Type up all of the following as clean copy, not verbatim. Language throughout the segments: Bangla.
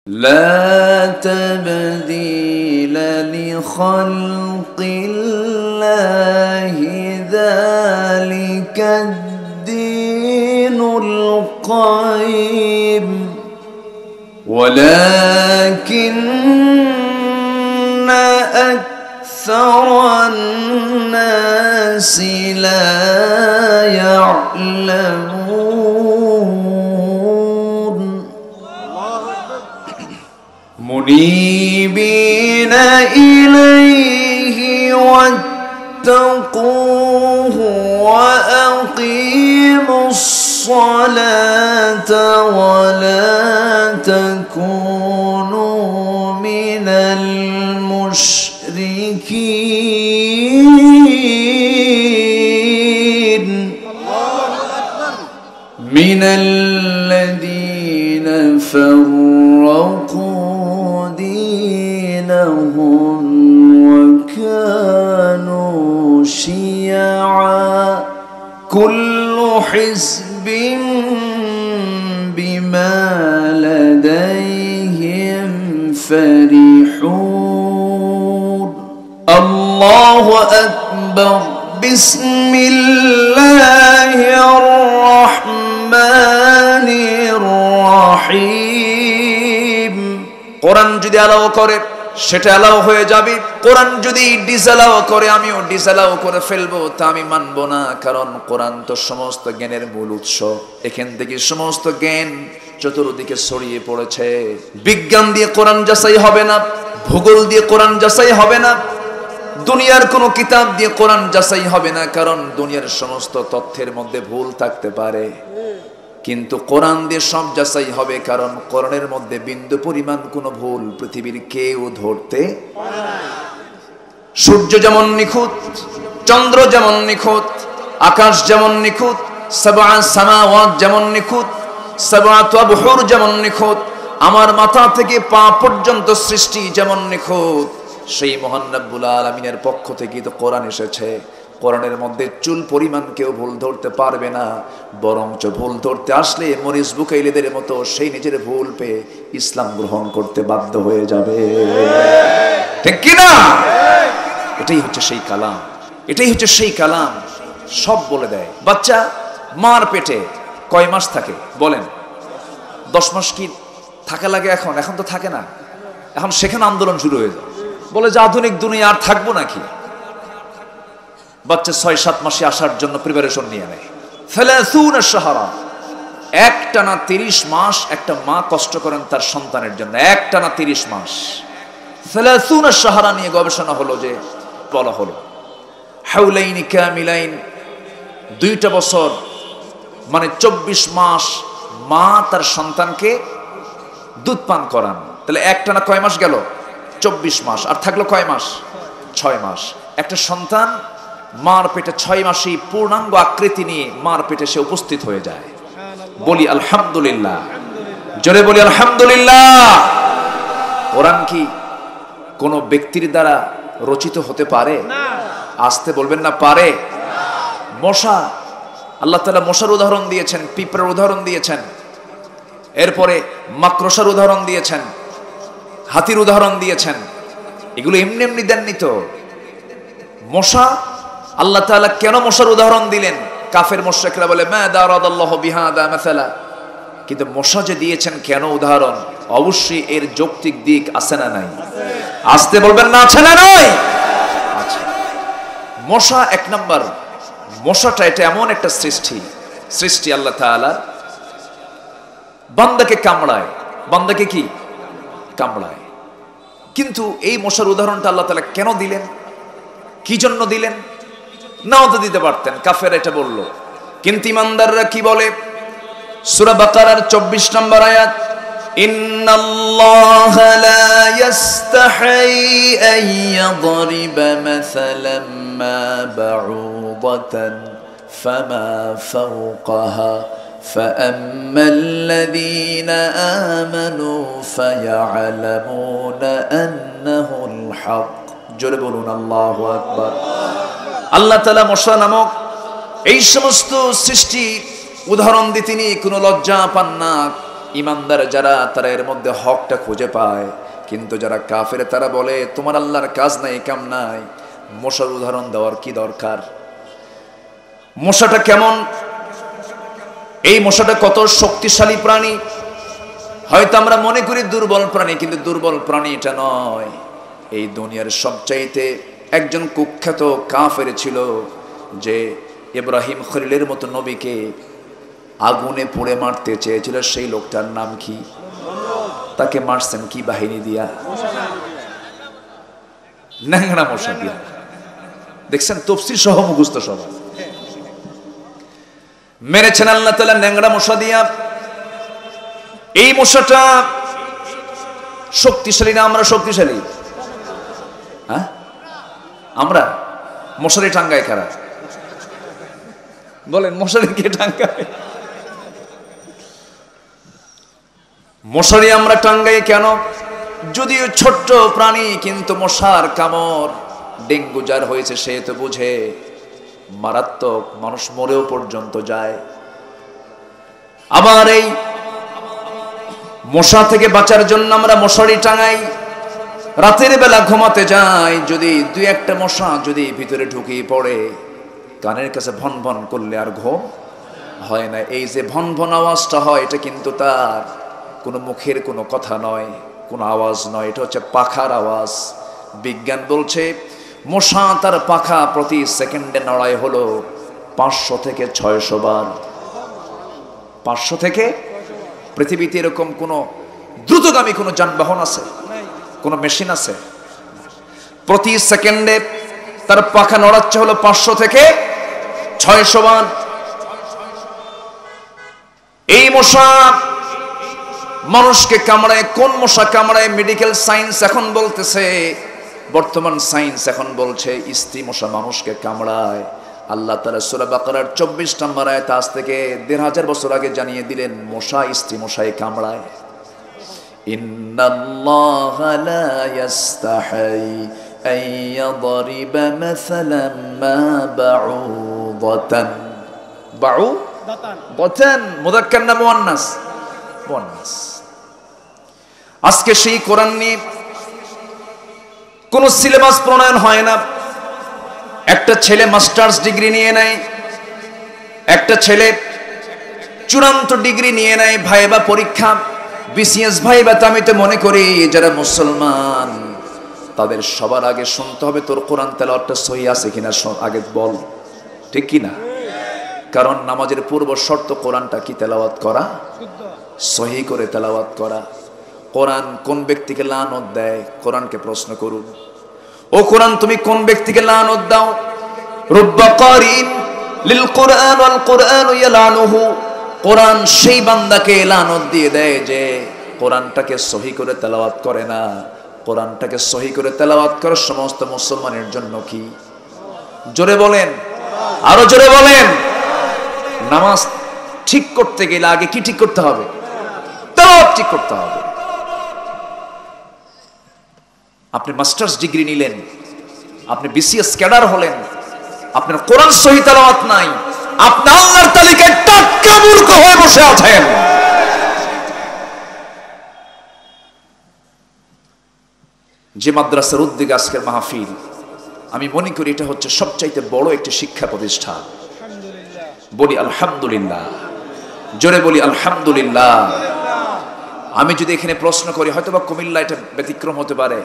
لا تبديل لخلق الله ذلك الدين القيم ولكن أكثر الناس لا يعلمون منيبين إليه واتقوه وأقيموا الصلاة ولا تكونوا من المشركين من الذين فرقوا دينهم وكانوا شيعا كل حزب بما لديهم فرحون الله أكبر بسم الله الرحمن الرحيم কোরআন যদি অ্যালাউ করে সেটা অ্যালাউ হয়ে যাবে কোরআন যদি ডিসঅ্যালাউ করে আমিও ডিসঅ্যালাউ করে ফেলবো তা আমি মানবো না কারণ কোরআন তো সমস্ত জ্ঞানের মূল উৎস এখান থেকে সমস্ত জ্ঞান চতুর্দিকে ছড়িয়ে পড়েছে বিজ্ঞান দিয়ে কোরআন যাচাই হবে না ভূগোল দিয়ে কোরআন যাচাই হবে না দুনিয়ার কোনো কিতাব দিয়ে কোরআন যাচাই হবে না কারণ দুনিয়ার সমস্ত তথ্যের মধ্যে ভুল থাকতে পারে কিন্তু কোরআন দিয়ে সব যাচাই হবে কারণ কোরআনের মধ্যে বিন্দু পরিমাণ কোনো ভুল পৃথিবীর কেউ ধরতে পারে না সূর্য যেমন নিখুঁত চন্দ্র যেমন নিখুঁত আকাশ যেমন নিখুঁত সাবআ সামাওয়াত যেমন নিখুঁত সাবআতু আবহুর যেমন নিখুঁত আমার মাথা থেকে পা পর্যন্ত সৃষ্টি যেমন নিখুঁত সেই মহান রব্বুল আলামিনের পক্ষ থেকে তো কোরআন এসেছে কোরআনের মধ্যে চুল পরিমাণ কেউ ভুল ধরতে পারবে না বরঞ্চ ভুল ধরতে আসলে মরিস বুকাইলিদের মতো সেই নিজের ভুল পেয়ে ইসলাম গ্রহণ করতে বাধ্য হয়ে যাবে ঠিক কি না এটাই হচ্ছে সেই কালাম এটাই হচ্ছে সেই কালাম সব বলে দেয় বাচ্চা মার পেটে কয় মাস থাকে বলেন 10 মাস কি থাকা লাগে এখন তো থাকে না এখন সেখানে আন্দোলন শুরু হয়ে যায় বলে যে আধুনিক দুনিয়া আর থাকবো নাকি বাচ্চা 6-7 মাসে আসার জন্য প্রিপারেশন নিয়ে নেয় 30 শাহরা একটানা 30 মাস একটা মা কষ্ট করেন তার সন্তানের জন্য একটানা 30 মাস 30 শাহরা নিয়ে গবেষণা হলো যে বলা হলো হাউলাইন কামিলাইন 2টা বছর মানে 24 মাস মা তার সন্তানকে দুধ পান করান তাহলে একটানা কয় মাস গেল 24 মাস আর থাকলো কয় মাস 6 মাস একটা সন্তান মার পেটে 6 মাসে পূর্ণাঙ্গ আকৃতি নিয়ে মার পেটে সে উপস্থিত হয়ে যায় বলি আলহামদুলিল্লাহ জোরে বলি আলহামদুলিল্লাহ কোরআন কি কোন ব্যক্তির দ্বারা রচিত হতে পারে না আসতে বলবেন না পারে মশা আল্লাহ তাআলা মশার উদাহরণ দিয়েছেন পিঁপড়ার উদাহরণ দিয়েছেন এরপরে মাকড়সার উদাহরণ দিয়েছেন হাতির উদাহরণ দিয়েছেন এগুলো এমনি এমনি দেননি তো মশা আল্লাহ তাআলা কেন মশার উদাহরণ দিলেন কাফের মুশরিকরা বলে মা দারাদাল্লাহু বিহাদা মাসালা কিন্তু মশা যে দিয়েছেন কেন উদাহরণ অবশ্যই এর যৌক্তিক দিক আছে না নাই আসতে বলবেন না আছে না নাই আছে মশা এক নাম্বার মশাটা এটা এমন একটা সৃষ্টি আল্লাহ তাআলা বান্দাকে কামড়ায় বান্দাকে কি কামড়ায় কিন্তু এই মশার উদাহরণটা আল্লাহ তাআলা কেন দিলেন কি জন্য দিলেন নাও তো দিতে পারতেন কাফের এটা বলল কিন্তু ইমানদাররা কি বলে সূরা বাকারার 24 নম্বর আয়াত ইন্নাল্লাহা লা ইস্তাহি আন ইয়াদরিবা মাসালাম মা বাউদাতান ফামা ফাওকাহা فأما الذين آمنوا فيعلمون أنه الحق জোরে বলুন আল্লাহু আকবার আল্লাহ তাআলা মশা নামক এই সমস্ত সৃষ্টি উদাহরণ দিয়ে তিনি কোনো লজ্জা পান না ইমানদার যারা তারা এর মধ্যে হকটা খুঁজে পায়, কিন্তু যারা কাফের তারা বলে তোমার আল্লাহর কাজ নাই, কাম নাই। মশার উদাহরণ দেওয়ার কি দরকার? মশাটা কেমন? এই মশাটা কত শক্তিশালী প্রাণী। হয়তো আমরা মনে করি দুর্বল প্রাণী, কিন্তু দুর্বল প্রাণী এটা নয়। এই দুনিয়ার সবচাইতে একজন কুখ্যাত কাফের ছিল, যে ইব্রাহিম খলিলের মতো নবীকে আগুনে পুড়ে মারতে চেয়েছিল। সেই লোকটার নাম কি? তাকে মারছেন কি বাহিনী দিয়া? ন্যাংরা মশা দিয়া। দেখছেন তফসির সহ মুখস্থ সব মেরেছেন আল্লাহ তাআলা ন্যাংরা মশা দিয়া। এই মশাটা শক্তিশালী না আমরা শক্তিশালী? হ্যাঁ, আমরা মশারি টাঙ্গায় কারা? বলেন, মশারি কে টাঙ্গায়? মশারি আমরা টাঙ্গাই কেন? যদিও ছোট্ট প্রাণী, কিন্তু মশার কামড়, ডেঙ্গু যার হয়েছে সে তো বুঝে, মারাত্মক, মানুষ মরেও পর্যন্ত যায়। আবার এই মশা থেকে বাঁচার জন্য আমরা মশারি টাঙাই, রাতের বেলা ঘুমাতে যাই, যদি দুই একটা মশা যদি ভিতরে ঢুকিয়ে পড়ে, কানের কাছে ভন ভন করলে আর ঘুম হয় না। এই যে ভন ভন আওয়াজটা হয়, এটা কিন্তু তার কোনো মুখের কোনো কথা নয়, কোনো আওয়াজ নয়, এটা হচ্ছে পাখার আওয়াজ। বিজ্ঞান বলছে মশা তার পাখা প্রতি সেকেন্ডে নড়ায় হলো 500 থেকে 600 বার। 500 থেকে, পৃথিবীতে এরকম কোনো দ্রুতগামী কোনো যানবাহন আছে, কোনো মেশিন আছে? প্রতি সেকেন্ডে তার পাখা নড়াচ্ছে হলো 500 থেকে 600 বার। এই মশা মানুষকে কামড়ায়। কোন মশা কামড়ায়? মেডিকেল সায়েন্স এখন বলতেছে, বর্তমান সায়েন্স এখন বলছে স্ত্রী মশা মানুষকে কামড়ায়। আল্লাহ তাআলা সূরা বাকারার 24 নম্বর আয়াত আজ থেকে 1500 বছর আগে জানিয়ে দিলেন মশা স্ত্রী মশায় কামড়ায়। ইন্নাল্লাহা লা ইয়াস্তাহি আন ইয়াদরিবা মাসালাম মা বাউদাতান। বাউদাতান মুযাক্কার না মুয়ান্নাস? মুয়ান্নাস। আজকে সেই কোরআন নিয়ে কোন সিলেবাস প্রণয়ন হয় না। একটা ছেলে মাস্টার্স ডিগ্রি নিয়ে নেয়, একটা ছেলে চূড়ান্ত ডিগ্রি নিয়ে নেয়, ভাইবা পরীক্ষা, বিসিএস ভাইবাতে আমি তো মনে করি যারা মুসলমান তাদের সবার আগে শুনতে হবে তোর কোরআন তেলাওয়াতটা সহি আছে কিনা, আগে বল, ঠিক কিনা? কারণ নামাজের পূর্ব শর্ত কোরআনটা কি তেলাওয়াত করা, সহি করে তেলাওয়াত করা। কোরআন কোন ব্যক্তিকে লানত দেয়? কোরআনকে প্রশ্ন করুন, ও কোরআন তুমি কোন ব্যক্তিকে লানত দাও? রুব্বা কারিন লিল কোরআন ওয়াল কোরআন ইয়ালানুহু। কোরআন সেই বান্দাকে লানত দিয়ে দেয় যে কোরআনটাকে সহি করে তেলাওয়াত করে না। কোরআনটাকে সহি করে তেলাওয়াত করা সমস্ত মুসলমানের জন্য কি? জোরে বলেন, আরো জোরে বলেন। নামাজ ঠিক করতে গেলে আগে কি ঠিক করতে হবে? তেলাওয়াত ঠিক করতে হবে। আপনি মাস্টার্স ডিগ্রি নিলেন, আপনি বিসিএস ক্যাডার হলেন, আপনার কোরআন সহি তেলাওয়াত নাই, আপনি আল্লাহর তালিকায় টাটকা মূর্খ হয়ে বসে আছেন। যে মাদ্রাসার উদ্যোগে আজকের মাহফিল, আমি মনে করি এটা হচ্ছে সবচাইতে বড় একটি শিক্ষা প্রতিষ্ঠান। বলি আলহামদুলিল্লাহ, জোরে বলি আলহামদুলিল্লাহ। আমি যদি এখানে প্রশ্ন করি, হয়তো বা কুমিল্লা এটা ব্যতিক্রম হতে পারে,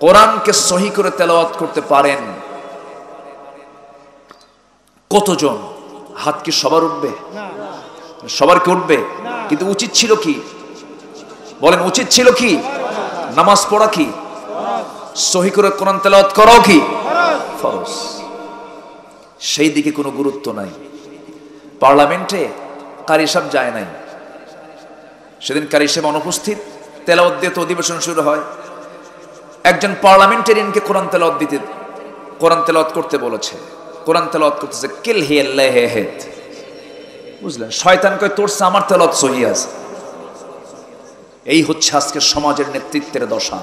কোরআনকে সহি করে তেলাওয়াত করতে পারেন কতজন? হাত কি সবার উঠবে? সবার কি উঠবে? কিন্তু উচিত ছিল কি? বলেন, উচিত ছিল কি? নামাজ পড়া কি? সহি করে কোরআন তেলাওয়াত করাও কি ফরজ? সেই দিকে কোনো গুরুত্ব নাই। পার্লামেন্টে কারি সাহেব যায় নাই, সেদিন কারি সাহেব অনুপস্থিত, তেলাওয়াত দিয়ে তো অধিবেশন শুরু হয়। একজন পার্লামেন্টেরিয়ানকে কোরআন তেলাওয়াত করতে বলেছে, কোরআন তেলাওয়াত করতেছে, কিল হিয়াল্লাহ হেদ, বুঝলেন? শয়তান কয় তোর আমার তেলাওয়াত সহি আছে। এই হচ্ছে আজকে সমাজের নেতৃত্বের দশা।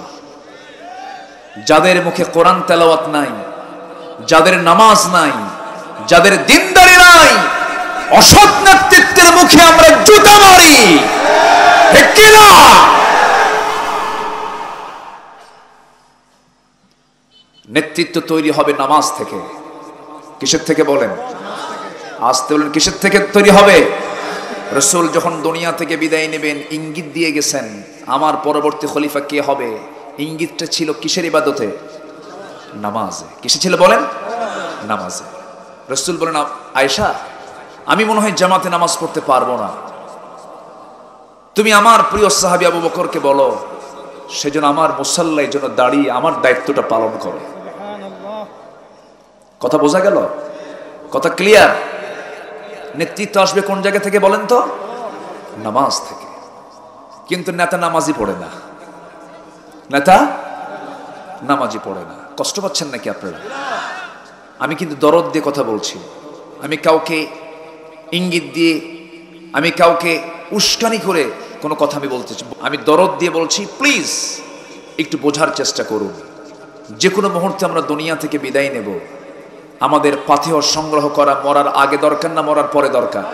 যাদের মুখে কোরআন তেলাওয়াত নাই, যাদের নামাজ নাই, যাদের দিনদারি নাই, অসৎ নেতৃত্বের মুখে আমরা জুতা মারি। ঠিক কি না? নেতৃত্ব তৈরি হবে নামাজ থেকে। কিসের থেকে বলেন? আসতে বলেন, কিসের থেকে তৈরি হবে? রাসূল যখন দুনিয়া থেকে বিদায় নেবেন ইঙ্গিত দিয়ে গেছেন আমার পরবর্তী খলিফা কে হবে। ইঙ্গিতটা ছিল কিসের ইবাদতে? নামাজে। কিসে ছিল বলেন? নামাজে। রাসূল বলেন, আয়েশা আমি মনে হয় জামাতে নামাজ পড়তে পারবো না, তুমি আমার প্রিয় সাহাবী আবু বকরকে বলো সেজন্য আমার মুসাল্লায় জন্য দাঁড়িয়ে আমার দায়িত্বটা পালন করো। কথা বোঝা গেল? কথা ক্লিয়ার? নেতৃত্ব আসবে কোন জায়গা থেকে বলেন তো? নামাজ থেকে। কিন্তু নেতা নামাজই পড়ে না, নেতা নামাজই পড়ে না। কষ্ট পাচ্ছেন নাকি আপনারা? আমি কিন্তু দরদ দিয়ে কথা বলছি, আমি কাউকে ইঙ্গিত দিয়ে, আমি কাউকে উস্কানি করে কোনো কথা আমি বলতে চাই, আমি দরদ দিয়ে বলছি প্লিজ একটু বোঝার চেষ্টা করুন। যে কোনো মুহূর্তে আমরা দুনিয়া থেকে বিদায় নেব, আমাদের পাথেয় সংগ্রহ করা মরার আগে দরকার না মরার পরে দরকার?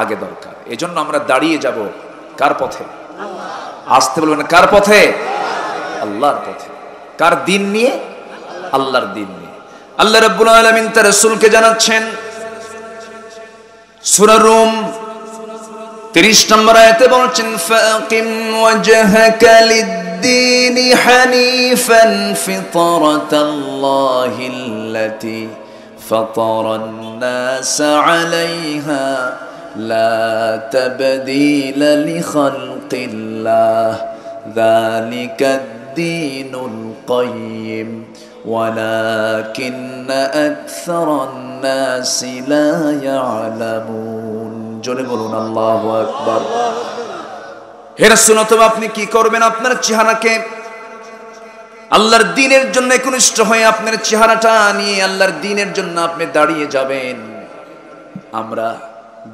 আগে দরকার। এজন্য আমরা দাঁড়িয়ে যাব কার পথে? আসতে বলবেন কার পথে? আল্লাহর পথে। কার দিন নিয়ে? আল্লাহর দিন নিয়ে। আল্লাহ রাব্বুল আলামিন তার রাসূলকে জানাচ্ছেন সূরা রুম 30 নম্বর আয়াতে বলছেন ফাকিম ওয়াজহাকা লিদ-দীনি হানিফান ফিতরাতাল্লাহিল্লাতী ফাতারান-নাস আলাইহা লা তাবদীলা লিখালকিল্লাহ যালিকাদ-দীনুল কাইয়্যিম ওয়ালাকিন্না আকসারান-নাসি লা ইয়ালামুন। জোরে বলুন আল্লাহু আকবার। হে রাসূল অথবা আপনি কি করবেন? আপনার চেহারাকে আল্লাহর দ্বীনের জন্য একনিষ্ঠ হয়ে আপনার চেহারাটা নিয়ে আল্লাহর দ্বীনের জন্য আপনি দাঁড়িয়ে যাবেন। আমরা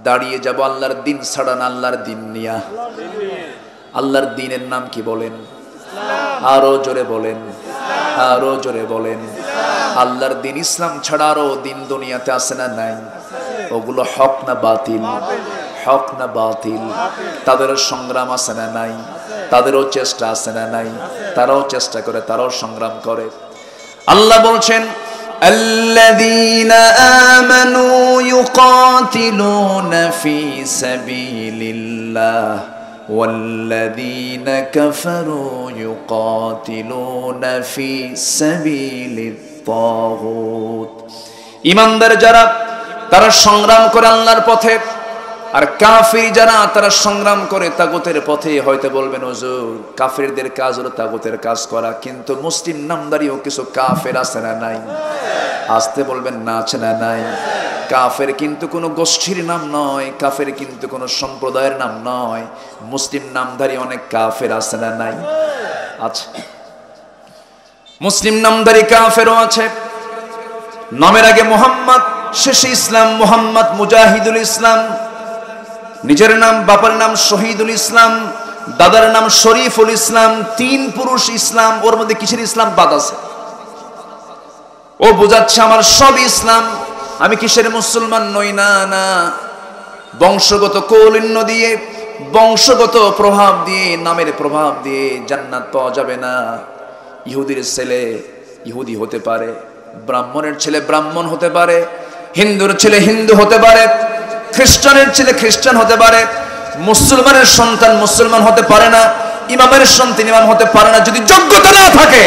দাঁড়িয়ে যাব আল্লাহর দ্বীন ছাড়া না, আল্লাহর দ্বীন নিয়া। আল্লাহর দ্বীনের নাম কি বলেন? আরো জোরে বলেন, আরো জোরে বলেন। আল্লাহর দ্বীন ইসলাম ছাড়া আরো দ্বীন দুনিয়াতে আছে না নাই? ওগুলো হক না বাতিল? হক না বাতিল? তাদেরও সংগ্রাম আছে না নাই? তাদেরও চেষ্টা আছে না নাই? তারাও চেষ্টা করে, তারাও সংগ্রাম করে। আল্লাহ বলছেন আল্লাযীনা আমানু ইউকাতিলুনা ফি সাবিলিল্লাহ ওয়াল্লাযীনা কাফারু ইউকাতিলুনা ফি সাবিলিত তাগুত। ঈমানদার যারা তারা সংগ্রাম করে আল্লাহর পথে, আর কাফির যারা তারা সংগ্রাম করে তাগুতের পথে। হয়তো বলবেন হুজুর কাফিরদের কাজ হলো তাগুতের কাজ করা, কিন্তু মুসলিম নামদারিও কিছু কাফের আছে না নাই? আসতে বলবেন না আছে না নাই? কাফের কিন্তু কোনো গোষ্ঠীর নাম নয়, কাফের কিন্তু কোনো সম্প্রদায়ের নাম নয়। মুসলিম নামধারী অনেক কাফের আছে না নাই? আছে। মুসলিম নামধারী কাফেরও আছে। নামের আগে মোহাম্মদ, শেষে ইসলাম। মোহাম্মদ মুজাহিদুল ইসলাম। নিজের নাম, বাবার নাম শহীদুল ইসলাম, দাদার নাম শরীফুল ইসলাম। 3 পুরুষ ইসলাম। ওর মধ্যে কিসের ইসলাম বাদ আছে? ও বোঝাচ্ছে আমার সব ইসলাম, আমি কিসের মুসলমান নই। না না, বংশগত কৌলিন্য দিয়ে, বংশগত প্রভাব দিয়ে, নামের প্রভাব দিয়ে জান্নাত পাওয়া যাবে না। ইহুদির ছেলে ইহুদি হতে পারে, ব্রাহ্মণের ছেলে ব্রাহ্মণ হতে পারে, হিন্দুর ছেলে হিন্দু হতে পারে, খ্রিস্টানের ছেলে খ্রিস্টান হতে পারে। মুসলমানের সন্তান মুসলমান হতে পারে না, ইমামের সন্তান ইমাম হতে পারে না যদি যোগ্যতা না থাকে।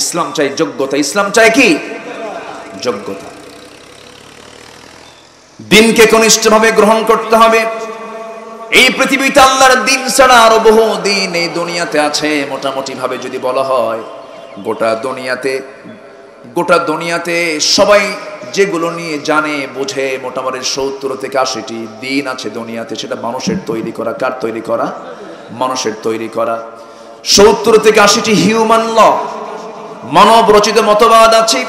ইসলাম চাই যোগ্যতা। ইসলাম চাই কি? যোগ্যতা। দিনকে কনিষ্ঠভাবে গ্রহণ করতে হবে। এই পৃথিবীতে আল্লাহর দিন ছাড়া আরো বহু দিন এই দুনিয়াতে আছে। মোটামুটি ভাবে যদি বলা হয় গোটা দুনিয়াতে সবাই যেগুলো নিয়ে জানে বোঝে মোটামুটি 70 থেকে 80টি দিন আছে দুনিয়াতে। সেটা মানুষের তৈরি করা। কার তৈরি করা? মানুষের তৈরি করা। 70 থেকে 80টি হিউম্যান ল, মানব রচিত মতবাদ আছে।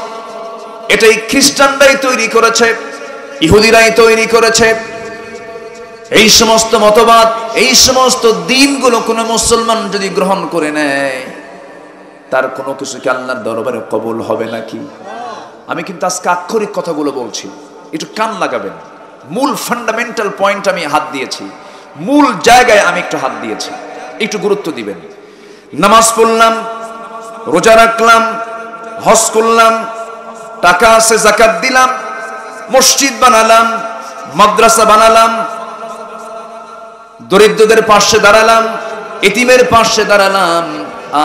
এটাই খ্রিস্টানরাই তৈরি করেছে, ইহুদিরাই তৈরি করেছে। এই সমস্ত মতবাদ, এই সমস্ত দিনগুলো কোন মুসলমান যদি গ্রহণ করে নেয় তার কোনো কিছু কি আল্লাহর দরবারে কবুল হবে নাকি? আমি কিন্তু আজকে আক্ষরিক কথাগুলো বলছি, একটু কান লাগাবেন। মূল ফান্ডামেন্টাল পয়েন্ট আমি হাত দিয়েছি। মূল জায়গায় আমি একটু হাত দিয়েছি, একটু গুরুত্ব দিবেন। নামাজ পড়লাম, রোজা রাখলাম, হজ করলাম, টাকা আছে যাকাত দিলাম, মসজিদ বানালাম, মাদ্রাসা বানালাম, দরিদ্রদের পাশে দাঁড়ালাম, এতিমের পাশে দাঁড়ালাম,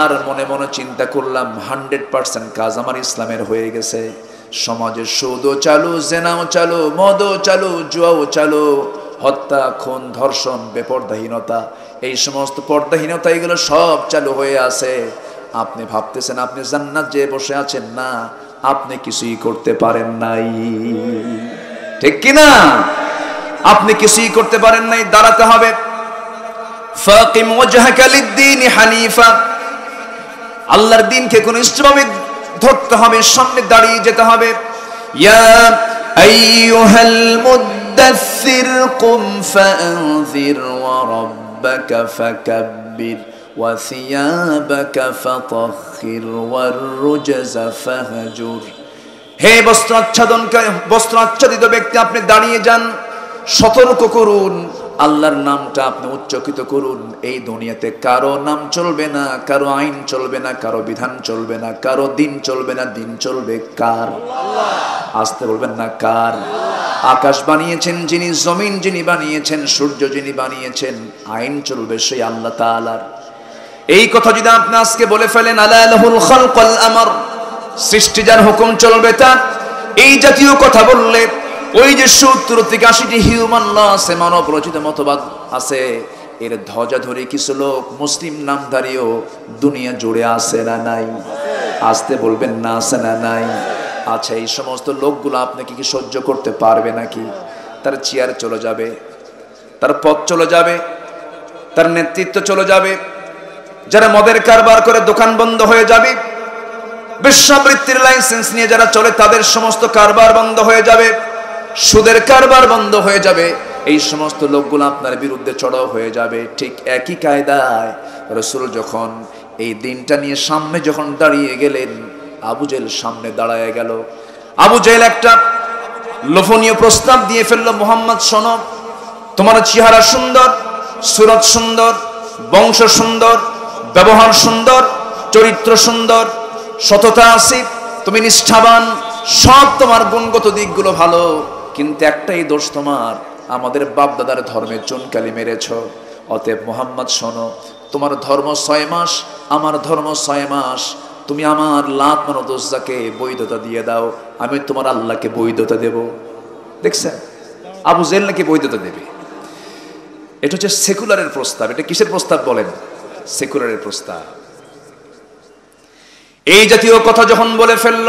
আর মনে মনে চিন্তা করলাম 100% কাজ আমার ইসলামের হয়ে গেছে। সমাজে সুদও চালু, জেনাও চালু, মদও চালু, জুয়াও চালু, হত্যা, খুন, ধর্ষণ, বেপরদাহীনতা, এই সমস্ত পর্দাহীনতা এগুলো সব চালু হয়ে আছে। আপনি ভাবতেছেন আপনি জান্নাত যে বসে আছেন, না, আপনি কিছুই করতে পারেন নাই, ঠিক কিনা? আপনি কিছুই করতে পারেন নাই, দাঁড়াতে হবে। ফাকিম ওয়াজহাকা লিদ-দীন হানিফা, আল্লাহর দ্বীনকে কোন ইসলামে ধরতে হবে, সামনে দাঁড়িয়ে যেতে হবে। ইয়া আইয়ুহাল মুদ্দাসসির কুম ফাআনযির ওয়া রাব্বাকা ফাকাব্বির ওয়া সিয়াবাকা ফাতাহহির ওয়ার রুজজা ফাহজুর। হে বস্ত্র আচ্ছাদিত ব্যক্তি, আপনি দাঁড়িয়ে যান, সতর্ক করুন, আল্লাহর নামটা আপনি উচ্চকিত করুন। এই দুনিয়াতে কারো নাম চলবে না, কারো আইন চলবে না, কারো বিধান চলবে না, কারো দিন চলবে না, দিন চলবে কার? আসতে বলবেন না, কার? আকাশ বানিয়েছেন যিনি, জমিন যিনি বানিয়েছেন, সূর্য যিনি বানিয়েছেন, আইন চলবে সেই আল্লাহ তাআলার। এই কথা যদি আপনি আজকে বলে ফেলেন, আলা লাহুল খালকুল আমর, সৃষ্টি যার হুকুম চলবে তার, এই জাতীয় কথা বললে ওই যে 70 থেকে 80টি হিউম্যান ল আছে, মানব রচিত মতবাদ আছে, এর ধ্বজা ধরে কিছু লোক মুসলিম নামধারীও দুনিয়া জুড়ে আছে না নাই? আসতে বলবেন না, আছে না নাই? আচ্ছা, এই সমস্ত লোকগুলো আপনাকে কি সহ্য করতে পারবে নাকি? তার চেয়ার চলে যাবে, তার পথ চলে যাবে, তার নেতৃত্ব চলে যাবে, যারা মদের কারবার করে দোকান বন্ধ হয়ে যাবে, বেশ্যাবৃত্তির লাইসেন্স নিয়ে যারা চলে তাদের সমস্ত কারবার বন্ধ হয়ে যাবে, সুদের কারবার বন্ধ হয়ে যাবে, এই সমস্ত লোকগুলো আপনার বিরুদ্ধে চড়াও হয়ে যাবে। ঠিক একই কায়দায় রাসূল যখন এই দিনটা নিয়ে সামনে যখন দাঁড়িয়ে গেলেন, আবু জেহেল সামনে দাঁড়ায় গেল। আবু জেহেল একটা লোভনীয় প্রস্তাব দিয়ে ফেললো, মুহাম্মদ শোনো, তোমার চেহারা সুন্দর, সুরত সুন্দর, বংশ সুন্দর, ব্যবহার সুন্দর, চরিত্র সুন্দর, সততা আছে, তুমি নিষ্ঠাবান, সব তোমার গুণগত দিকগুলো ভালো, কিন্তু একটাই দোষ তোমার, আমাদের বাপ দাদার ধর্মের চুনকালি মেরেছ। অতএব মুহাম্মদ শোনো, তোমার ধর্ম 6 মাস, আমার ধর্ম 6 মাস, তুমি আমার লাত মানত উজ্জাকে বৈধতা দিয়ে দাও, আমি তোমার আল্লাহকে বৈধতা দেব। দেখছেন আবু জেহেল নাকি বৈধতা দেবে? এটা হচ্ছে সেকুলারের প্রস্তাব। এটা কিসের প্রস্তাব বলেন? সেকুলারের প্রস্তাব। এই জাতীয় কথা যখন বলে ফেলল,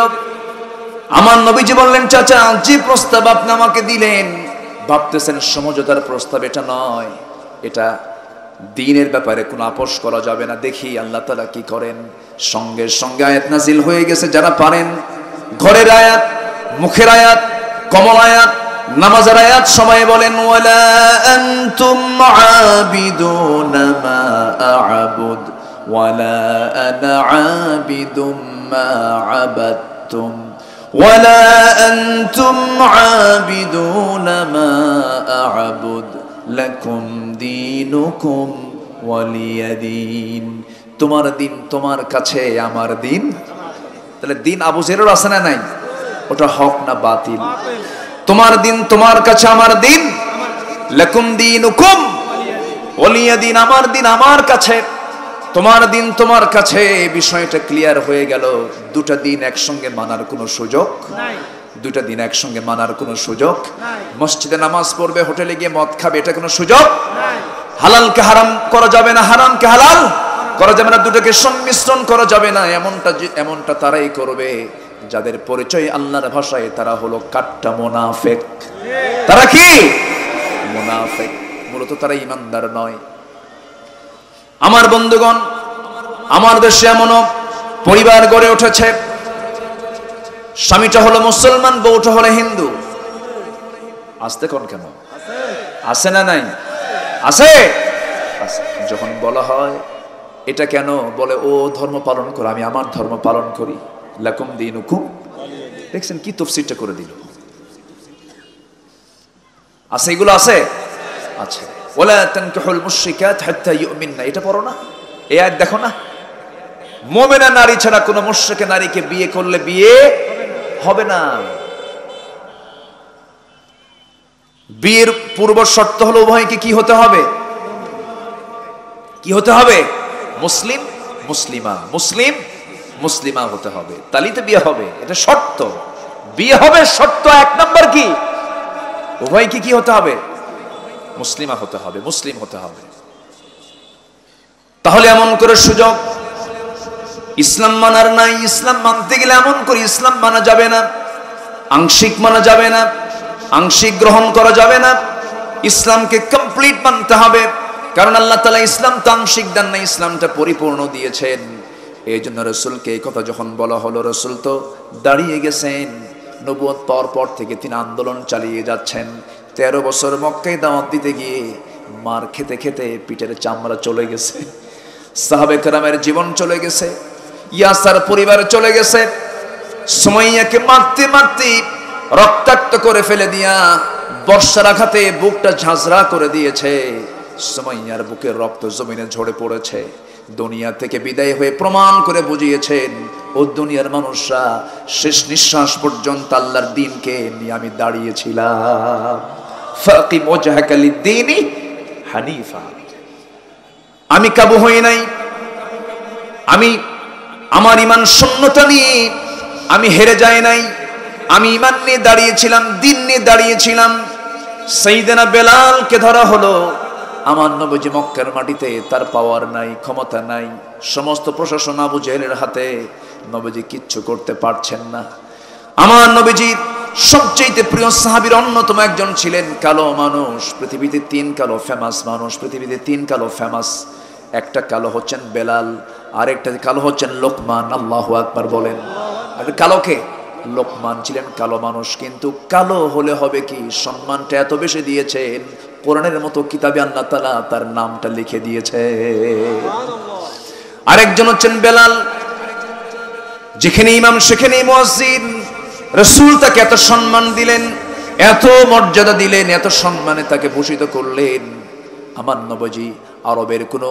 আমার নবীজি বললেন, চাচা, যে প্রস্তাব আপনি আমাকে দিলেন, ভাবতেছেন সমঝোতার প্রস্তাব, এটা নয়, এটা দ্বীনের ব্যাপারে কোনো আপোষ করা যাবে না। দেখি আল্লাহ তাআলা কি করেন। সঙ্গে সঙ্গে আয়াত নাজিল হয়ে গেছে। যারা পারেন ঘরের আয়াত, মুখের আয়াত, কমল আয়াত, নামাজের আয়াত সময় বলেন, ওয়ালা আনতুম আবিদুনা মা আ'বুদ ওয়ালা আনা আবিদুম মা আবাদতুম ওয়ালা আনতুম আবিদুনা মা আ'বুদ লাকুম দীনুকুম ওয়ালিয়া দীন। তোমার দিন তোমার কাছে, আমার দিন। তাহলে দিন আবু জেহেলের আছে না নাই? ওটা হক না বাতিল? তোমার দিন তোমার কাছে, আমার দিন, লাকুম দীনুকুম ওয়ালিয়া দীন, আমার দিন আমার কাছে, তোমার দিন তোমার কাছে। বিষয়টা ক্লিয়ার হয়ে গেল। দুটা দিন একসঙ্গে মানার কোনো সুযোগ নাই, দুটা দিন একসঙ্গে মানার কোনো সুযোগ নাই। মসজিদে নামাজ পড়বে, হোটেলে গিয়ে মদ খাবে, এটা কোনো সুযোগ নাই। হালালকে হারাম করা যাবে না, হারামকে হালাল করা যাবে না, দুটোকে সংমিশ্রণ করা যাবে না। এমনটা তারাই করবে যাদের পরিচয় আল্লাহর ভাষায় তারা হলো কাট্টা মুনাফিক। তারা কি মুনাফিক? মূলত তারা ইমানদার নয়। আমার বন্ধুগণ, আমার দেশে এমনও পরিবার গড়ে উঠেছে, স্বামীটা হলো মুসলমান, বউটা হলো হিন্দু। আসতে কোন কেন? আছে না নাই? আছে। যখন বলা হয় এটা কেন, বলে ও ধর্ম পালন করে, আমি আমার ধর্ম পালন করি, লাকুম দীনুকুম। দেখছেন কি তাফসীরটা করে দিল। আছে, এগুলো আছে। আচ্ছা, ওয়ালা তানকিহুল মুশরিকাত হাত্তা ইউমিননা, এটা পড়ো না, এই আয়াত দেখো না। মুমিনা নারী ছাড়া কোনো মুশরিকা নারীকে বিয়ে করলে বিয়ে হবে না। বিয়ের পূর্ব শর্ত হলো উভয়কে কি হতে হবে? কি হতে হবে? মুসলিম মুসলিমা, মুসলিম মুসলিমা হতে হবে, তালিতে বিয়ে হবে, এটা শর্ত। বিয়ে হবে শর্ত এক নাম্বার কি? উভয়কে কি হতে হবে? মুসলিমা হতে হবে, মুসলিম হতে হবে। তাহলে এমন করে সুযোগ ইসলাম মানার নাই। ইসলাম মানতে গেলে এমন করে ইসলাম মানা যাবে না, আংশিক মানা যাবে না, আংশিক গ্রহণ করা যাবে না। ইসলামকে কমপ্লিট মানতে হবে, কারণ আল্লাহ তাআলা ইসলাম তো আংশিক দেন না, ইসলামটা পরিপূর্ণ দিয়েছেন। এই জন্য রসুলকে এই কথা যখন বলা হলো, রসুল তো দাঁড়িয়ে গেছেন। নবুয়ত পাওয়ার পর থেকে তিনি আন্দোলন চালিয়ে যাচ্ছেন। 13 বছর মক্কায় দাওয়াত দিতে গিয়ে মার খেতে খেতে পিঠের চামড়া চলে গেছে, সাহাবে কেরামের জীবন চলে গেছে, ইয়াসার পরিবার চলে গেছে। সুমাইয়াকে মারতে মারতে রক্তাক্ত করে ফেলে দিয়া বর্ষার আঘাতে বুকটা ঝাঁঝরা করে দিয়েছে। সুমাইয়ার বুকের রক্ত জমিনে ঝরে পড়েছে। দুনিয়া থেকে বিদায় হয়ে প্রমাণ করে বুঝিয়েছেন, ও দুনিয়ার মানুষরা, শেষ নিঃশ্বাস পর্যন্ত আল্লাহর দ্বীনকে নিয়ে আমি দাঁড়িয়েছিলাম। ফাকিম ওয়াজহাকা লিদ-দীনি হানিফা, আমি কাবু হই নাই, আমি আমার ঈমান শূন্যতা নিয়ে আমি হেরে যাই নাই, আমি ঈমান নিয়ে দাঁড়িয়েছিলাম, দ্বীন নিয়ে দাঁড়িয়েছিলাম। সাইয়েদনা বেলালকে ধরা হলো। আমার নবীজি মক্কার মাটিতে, তার পাওয়ার নাই, ক্ষমতা নাই, সমস্ত প্রশাসন আবু জেহেলের হাতে, নবীজি কিচ্ছু করতে পারছেন না। আমার নবীজির সবচেয়ে প্রিয় সাহাবীর অন্যতম একজন ছিলেন কালো মানুষ। পৃথিবীতে 3 কালো ফেমাস মানুষ, পৃথিবীতে 3 কালো ফেমাস। একটা কালো হচ্ছেন বেলাল, আরেকটা কালো হচ্ছেন লোকমান। আল্লাহু আকবার বলেন। আর কালোকে লোকমান ছিলেন কালো মানুষ, কিন্তু কালো হলে হবে কি, সম্মানটা এত বেশি দিয়েছেন, কোরআনের মতো কিতাবে আল্লাহ তাআলা তার নামটা লিখে দিয়েছে। আরেকজন হচ্ছেন বেলাল, যেখানে ইমাম সেখানেই মুয়াজ্জিন। রাসূল তাকে এত সম্মান দিলেন, এত মর্যাদা দিলেন, এত সম্মানে তাকে ভূষিত করলেন। আমার নবীজি আরবের কোন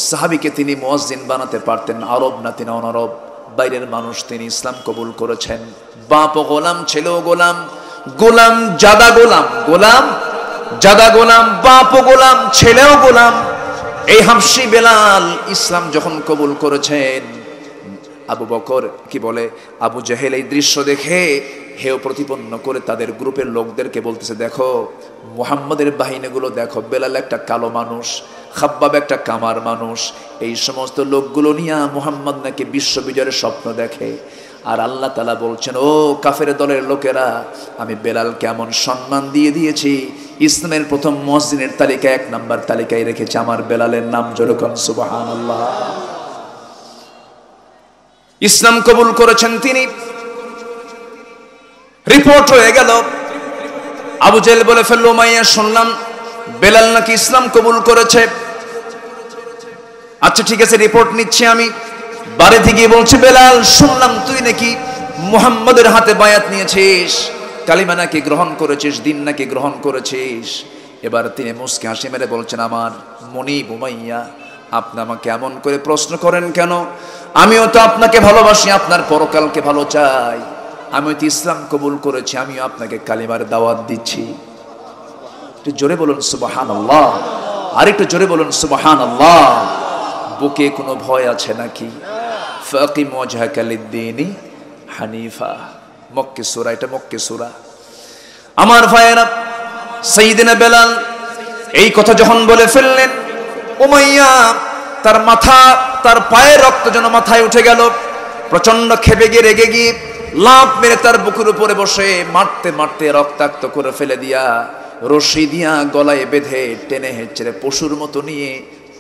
সাহাবীকে তিনি মুয়াজ্জিন বানাতে পারতেন। আরব না, তিনি অনারব, বাইরের মানুষ, তিনি ইসলাম কবুল করেছেন। বাপ গোলাম, ছেলেও গোলাম, গোলাম জাদা গোলাম, গোলাম জাদা গোলাম, বাপ গোলাম, ছেলেও গোলাম। এই হাবশী বেলাল ইসলাম যখন কবুল করেছেন, আবু বকর কি বলে, আবু জেহেল এই দৃশ্য দেখে হেয় প্রতিপন্ন করে তাদের গ্রুপের লোকদেরকে বলতেছে, দেখো মুহাম্মাদের বাহিনীগুলো দেখো, বেলাল একটা কালো মানুষ, খাব্বাব একটা কামার মানুষ, এই সমস্ত লোকগুলো নিয়ে মুহাম্মদ নাকি বিশ্ব বিজয়ের স্বপ্ন দেখে। আর আল্লাহ তাআলা বলছেন, ও কাফের দলের লোকেরা, আমি বেলালকে এমন সম্মান দিয়ে দিয়েছি, ইসলামের প্রথম মুয়াজ্জিনের তালিকায় 1 নাম্বার তালিকায় রেখেছে আমার বেলালের নাম। যেরকম সুবহানাল্লাহ। ইসলাম কবুল করেছেন তিনি। রিপোর্ট হয়ে গেল, আবু জেহেল বলে ফেলল, উমাইয়া শুনলাম বেলাল নাকি ইসলাম কবুল করেছে। আচ্ছা ঠিক আছে, রিপোর্ট নিচ্ছি আমি। বাড়িতে গিয়ে বলছে, বেলাল শুনলাম তুই নাকি মুহাম্মাদের হাতে বায়াত নিয়েছিস, কালিমা নাকি গ্রহণ করেছিস, দিন নাকি গ্রহণ করেছিস। এবার তিনি মুস্কি হাসি মেরে বলছেন, আমার মনিব উমাইয়া, আপনি আমাকে এমন করে প্রশ্ন করেন কেন? আমিও তো আপনাকে ভালোবাসি, আপনার পরকালকে ভালো চাই, আমিও তো ইসলাম কবুল করেছি, আমিও আপনাকে কালিমার দাওয়াত দিচ্ছি। একটু জোরে বলুন সুবহানাল্লাহ, আর একটু জোরে বলুন সুবহানাল্লাহ। বুকে কোনো ভয় আছে নাকি? ফাকিম ওয়াজহাকা লিদ-দীনি হানিফা, মক্কি সূরা, এটা মক্কি সূরা। আমার ভাইয়েরা, সাইয়েদনা বেলাল এই কথা যখন বলে ফেললেন, উমাইয়া তার মাথা, তার পায়ের রক্ত যেন মাথায় উঠে গেল। প্রচন্ড ক্ষেপে গিয়ে, রেগে গিয়ে লাফ মেরে তার বুকের উপরে বসে মারতে মারতে রক্তাক্ত করে ফেলে দিয়া, রশি দিয়া গলায় বেঁধে টেনে হেঁচড়ে পশুর মতো নিয়ে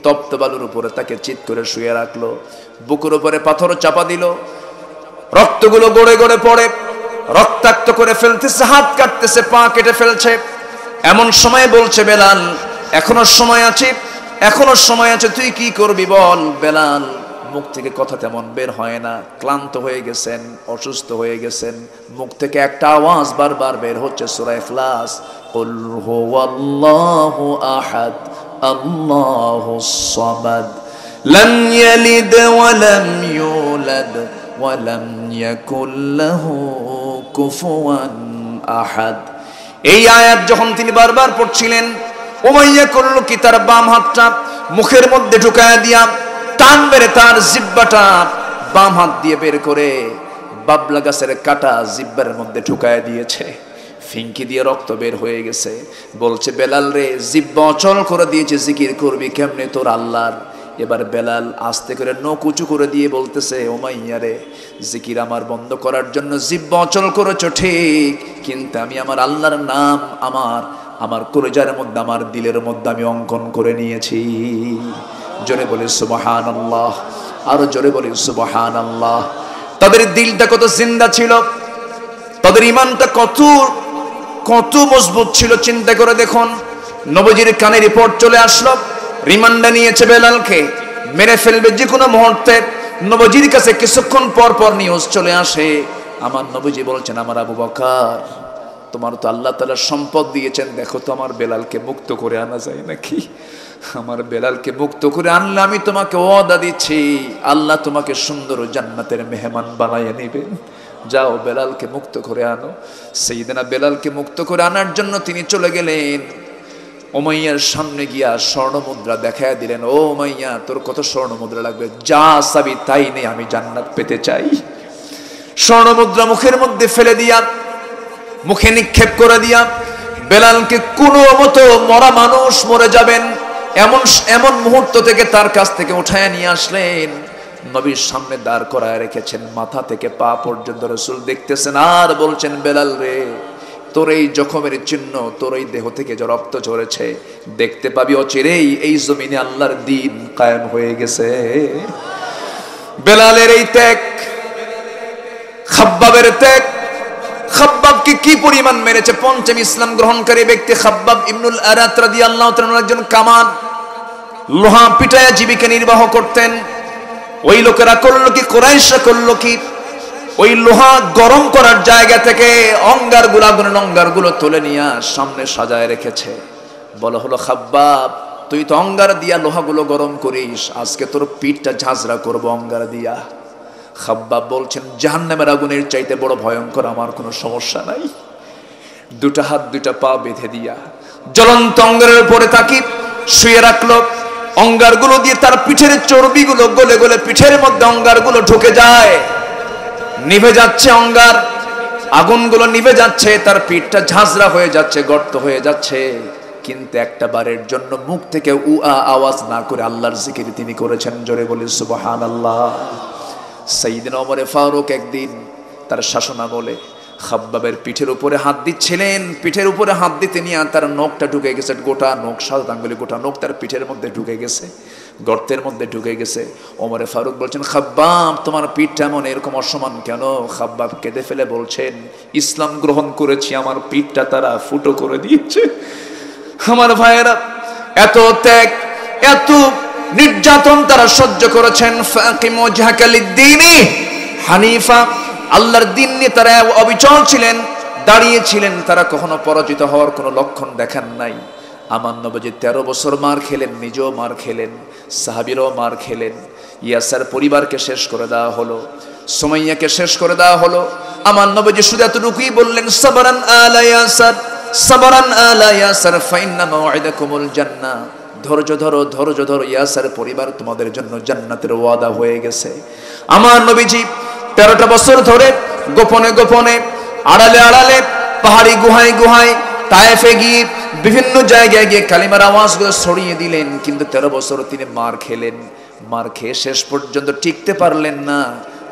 তপ্ত বালুর উপরে তাকে চিৎ করে শুয়ে রাখলো। বুকের উপরে পাথর চাপা দিল, রক্তগুলো গড়ে গড়ে পড়ে, রক্তাক্ত করে ফেলতেছে, হাত কাটতেছে, পা কেটে ফেলছে। এমন সময় বলছে, বেলাল এখনো সময় আছে, এখনো সময় আছে, তুই কি করবি বল। বেলাল মুখ থেকে কথা তেমন বের হয় না, ক্লান্ত হয়ে গেছেন, অসুস্থ হয়ে গেছেন। মুখ থেকে একটা আওয়াজ বারবার বের হচ্ছে, সূরা ইখলাস, কুল হুয়াল্লাহু আহাদ আল্লাহুস সামাদ লাম ইয়ালিদ ওয়া লাম ইউলাদ ওয়া লাম ইয়াকুল লাহু কুফুয়ান আহাদ। এই আয়াত যখন তিনি বারবার পড়ছিলেন, উমাইয়া করল কি, তার বাম হাতটা মুখের মধ্যে ঢুকায়া দিয়া টান মেরে তার জিহ্বাটা বাম হাত দিয়ে বের করে বাবলা গাছের কাটা জিহ্বার মধ্যে ঢুকায়া দিয়েছে। ফিঙ্কি দিয়ে রক্ত বের হয়ে গেছে। বলছে, বেলাল রে, জিহ্বা অচল করে দিয়েছে, জিকির করবি কেমনে তোর আল্লাহর? এবার বেলাল আস্তে করে নখ উঁচু করে দিয়ে বলতেছে, উমাইয়া রে, জিকির আমার বন্ধ করার জন্য জিহ্বা অচল করেছ ঠিক, কিন্তু আমি আমার আল্লাহর নাম আমার কলিজার মধ্যে, আমার দিলের মধ্যে আমি অঙ্কন করে নিয়েছি। জোরে বলি সুবহানাল্লাহ, আরো জোরে বলি সুবহানাল্লাহ। তাদের দিলটা কত জিন্দা ছিল, তাদের ঈমানটা কত মজবুত ছিল, চিন্তা করে দেখুন। নবীজির কানে রিপোর্ট চলে আসলো, রিমান্ডা নিয়েছে বেলালকে, মেরে ফেলবে যে কোনো মুহূর্তে। নবীজির কাছে কিছুক্ষণ পর পর নিউজ চলে আসে, আমার নবীজি বলছেন, আমার আবু বকর, তোমার তো আল্লাহ তাআলা সম্পদ দিয়েছেন, দেখো তো আমার বেলালকে মুক্ত করে আনা যায় নাকি? আমার বেলালকে মুক্ত করে আনলে আমি তোমাকে ওয়াদা দিচ্ছি, আল্লাহ তোমাকে সুন্দর জান্নাতের মেহমান বানাইয়া নেবেন। যাও বেলালকে মুক্ত করে আনো। সাইয়েদনা বেলালকে মুক্ত করে আনার জন্য তিনি চলে গেলেন। উমাইয়ার সামনে গিয়া স্বর্ণ মুদ্রা দেখায়া দিলেন, ও উমাইয়া, তোর কত স্বর্ণ মুদ্রা লাগবে? যা চাবি তাই নেই, আমি জান্নাত পেতে চাই। স্বর্ণ মুদ্রা মুখের মধ্যে ফেলে দিয়া, মুখে নিক্ষেপ করে দিয়া, বেলালকে কোনো মতো মরা মানুষ মরে যাবেন এমন মুহূর্ত থেকে তার কাছ থেকে উঠায়া নিয়ে আসলেন, নবীর সামনে দাঁড় করায় রেখেছেন। মাথা থেকে পা পর্যন্ত রাসূল দেখতেছেন, আর বলছেন, বেলাল রে, তোর এই জখমের চিহ্ন, তোর এই দেহ থেকে যে রক্ত ঝরেছে, দেখতে পাবি অচিরেই এই জমিনে আল্লাহর দ্বীন কায়েম হয়ে গেছে। বেলালের এই ত্যাগ, খাব্বাবের ত্যাগ, খাব্বাবকে কি পরিমাণ মেরেছে। পঞ্চম ইসলাম গ্রহণকারী ব্যক্তি খাব্বাব ইবনুল আরাত রাদিয়াল্লাহু তাআলা একজন কামান, লোহা পিটায়া জীবিকা নির্বাহ করতেন। ওই লোকেরা করলো কি, কুরাইশরা করলো কি, ওই লোহা গরম করার জায়গা থেকে অঙ্গারগুলো তুলে নিয়ে সামনে সাজায় রেখেছে। বলা হলো, খাব্বাব, তুই তো অঙ্গার দিয়া লোহাগুলো গরম করিস, আজকে তোর পিঠটা ঝাঁঝরা করবো অঙ্গার দিয়া। খাব্বাব বলছেন, জাহান্নামের আগুনের চাইতে বড় ভয়ঙ্কর আমার কোনো সমস্যা নাই। দুটা হাত দুটা পা বেঁধে দিয়া জ্বলন্ত অঙ্গারের উপরে তাকে শুয়ে রাখলো। অঙ্গারগুলো দিয়ে তার পিঠের চর্বিগুলো গলে গলে পিঠের মধ্যে অঙ্গারগুলো ঢুকে যায়, নিভে যাচ্ছে অঙ্গার, আগুনগুলো নিভে যাচ্ছে, তার পিঠটা ঝাঁঝরা হয়ে যাচ্ছে, গর্ত হয়ে যাচ্ছে। কিন্তু একটা বারের জন্য মুখ থেকে আওয়াজ না করে আল্লাহর জিকির তিনি করেছেন। জোরে বলি সুবহানাল্লাহ। সাইয়েদনা ওমর ফারুক একদিন তার শাসনামলে খাব্বাবের পিঠের উপরে হাত দিচ্ছিলেন। পিঠের উপরে হাত দিতে নিয়ে তার নখটা ঢুকে গেছে, গোটা নখ, সাত আঙ্গুলে গোটা নখ তার পিঠের মধ্যে ঢুকে গেছে, গর্তের মধ্যে ঢুকে গেছে। ওমর ফারুক বলছেন, খাব্বাব, তোমার পিঠটা এমন এরকম অসমান কেন? খাব্বাব কেঁদে ফেলে বলছেন, ইসলাম গ্রহণ করেছি, আমার পিঠটা তারা ফুটো করে দিয়েছে। আমার ভাইয়েরা, এত ত্যাগ, এত নির্যাতন তারা সহ্য করেছেন। ফাকিম ওয়াজহাকা লিদ-দীনি হানিফা, আল্লাহর দ্বীন নিয়ে তারা অবিচল ছিলেন, দাঁড়িয়েছিলেন। তারা কখনো পরাজিত হওয়ার কোনো লক্ষণ দেখান নাই। আমার নবীজি 13 বছর মার খেলেন, নিজেও মার খেলেন, সাহাবীরাও মার খেলেন। ইয়াসার পরিবারকে শেষ করে দেওয়া হলো, সুমাইয়াকে শেষ করে দেওয়া হলো। আমার নবীজি শুধু এতটুকুই বললেন, সাবরান আলা ইয়াসার, সাবরান আলা ইয়াসার, ফাইন্না মাওইদাকুমুল জান্নাহ। ধৈর্য ধরো, ধৈর্য ধরো, ইয়াসার পরিবার, তোমাদের জন্য জান্নাতের ওয়াদা হয়ে গেছে। আমার নবীজি 13টা বছর ধরে গোপনে গোপনে, আড়ালে আড়ালে, পাহাড়ি গুহায় গুহায়, তায়েফে গিয়ে বিভিন্ন জায়গায় গিয়ে কালিমার আওয়াজগুলো ছড়িয়ে দিলেন। কিন্তু 13 বছর তিনি মার খেলেন। মার খেয়ে শেষ পর্যন্ত টিকতে পারলেন না।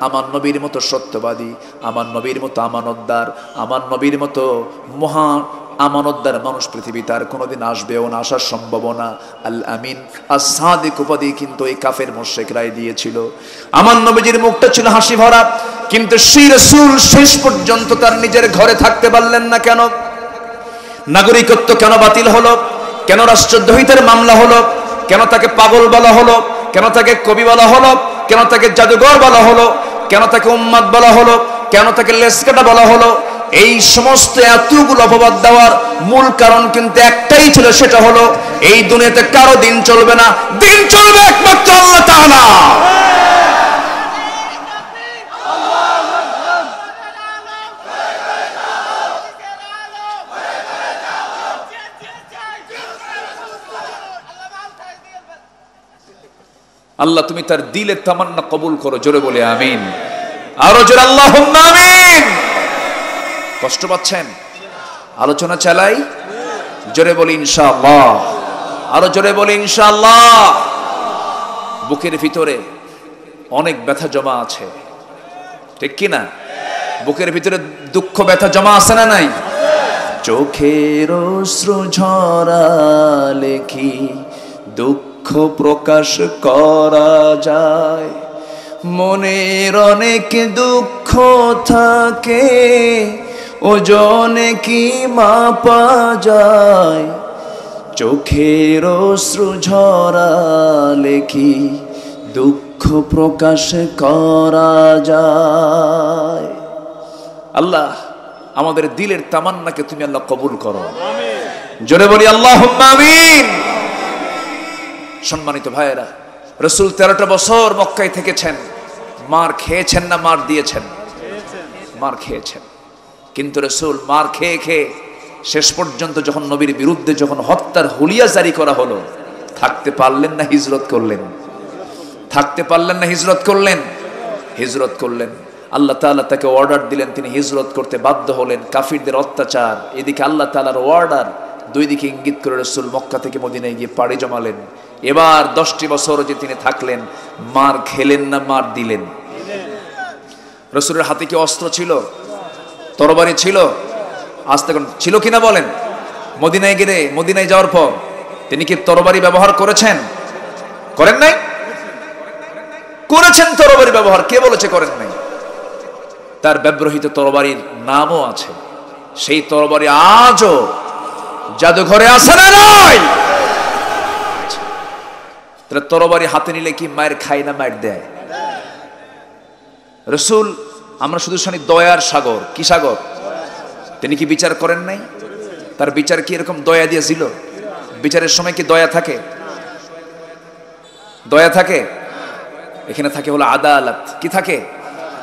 আমার নবীর মতো সত্যবাদী, আমার নবীর মতো আমানতদার, আমার নবীর মতো মহা আমানতদার মানুষ পৃথিবীতে আর কোনোদিন আসবেও না, আসার সম্ভাবনা। আল আমিন, as-সাদিক উপাধি কিন্তু এই কাফের মুশরিকরাই দিয়েছিল। আমার নবীজির মুখটা ছিল হাসি ভরা, কিন্তু সেই রাসূল শেষ পর্যন্ত তার নিজের ঘরে থাকতে পারলেন না। কেন? নাগরিকত্ব কেন বাতিল হলো? কেন রাষ্ট্রদ্রোহিতার মামলা হলো? কেন তাকে পাগল বলা হলো? কেন তাকে কবি বলা হলো? কেন তাকে জাদুঘর বলা হলো? কেন তাকে উম্মাদ বলা হলো? কেন তাকে লেসকাটা বলা হলো? এই সমস্ত এতগুলো অপবাদ দেওয়ার মূল কারণ কিন্তু একটাই ছিল, সেটা হলো এই দুনিয়াতে কারো দিন চলবে না, দিন চলবে একমাত্র আল্লাহ তাআলা। আল্লাহ তুমি তার দিলের তামান্না কবুল করো, জোরে বলে আমিন। আরো জোরে আল্লাহুম্মা আমিন। কষ্ট পাচ্ছেন? আলোচনা চালাই, জোরে বলি ইনশাআল্লাহ। আরো জোরে বলি ইনশাআল্লাহ। বুকের ভিতরে অনেক ব্যথা জমা আছে, ঠিক কি না? বুকের ভিতরে দুঃখ ব্যথা জমা আছে না নাই? চোখের অশ্রু ঝরালে কি দুঃখ প্রকাশ করা যায়? মনের অনেক দুঃখ থাকে, ওজনে কি মাপা যায়? চোখের অশ্রু ঝরালে কি দুঃখ প্রকাশ করা যায়? আল্লাহ আমাদের দিলের তামান্নাকে তুমি আল্লাহ কবুল করো, জোরে বলি আল্লাহুম্মা আমিন। সম্মানিত ভাইয়েরা, রাসূল 13টা বছর মক্কায় থেকেছেন। মার খেয়েছেন না মার দিয়েছেন? মার খেয়েছেন। কিন্তু রাসূল মার খেয়ে খেয়ে শেষ পর্যন্ত যখন নবীর বিরুদ্ধে যখন হত্যার হুলিয়া জারি করা হলো, থাকতে পারলেন না হিজরত করলেন? থাকতে পারলেন না হিজরত করলেন? হিজরত করলেন। আল্লাহ তাআলা তাকে অর্ডার দিলেন, তিনি হিজরত করতে বাধ্য হলেন। কাফিরদের অত্যাচার, এদিকে আল্লাহ তাআলার অর্ডার, দুই দিকে ইঙ্গিত করে রাসূল মক্কা থেকে মদিনায় গিয়ে পাড়ি জমালেন। এবার 10টি বছর যে তিনি থাকলেন, মার খেলেন না মার দিলেন? রাসূলের হাতে কি অস্ত্র ছিল? তরবারি ছিল? আজ তখন ছিল কিনা বলেন? মদিনায় গেলে, মদিনায় যাওয়ার পর তিনি কি তরবারি ব্যবহার করেছেন? করেন নাই? করেছেন তরবারি ব্যবহার। কে বলেছে করেন নাই? তার ব্যবহৃত তরবারির নামও আছে। সেই তরবারি আজও জাদুঘরে আছে না নাই? তাহলে তরবারি হাতে নিলে কি মায়ের খায় না মায়ের দেয়? রাসূল, আমরা শুধু শুনি দয়ার সাগর। কি সাগর? তিনি কি বিচার করেন নাই? তার বিচার কি এরকম দয়া দিয়েছিল? বিচারের সময় কি দয়া থাকে? দয়া থাকে? এখানে থাকে হলো আদালত। কি থাকে?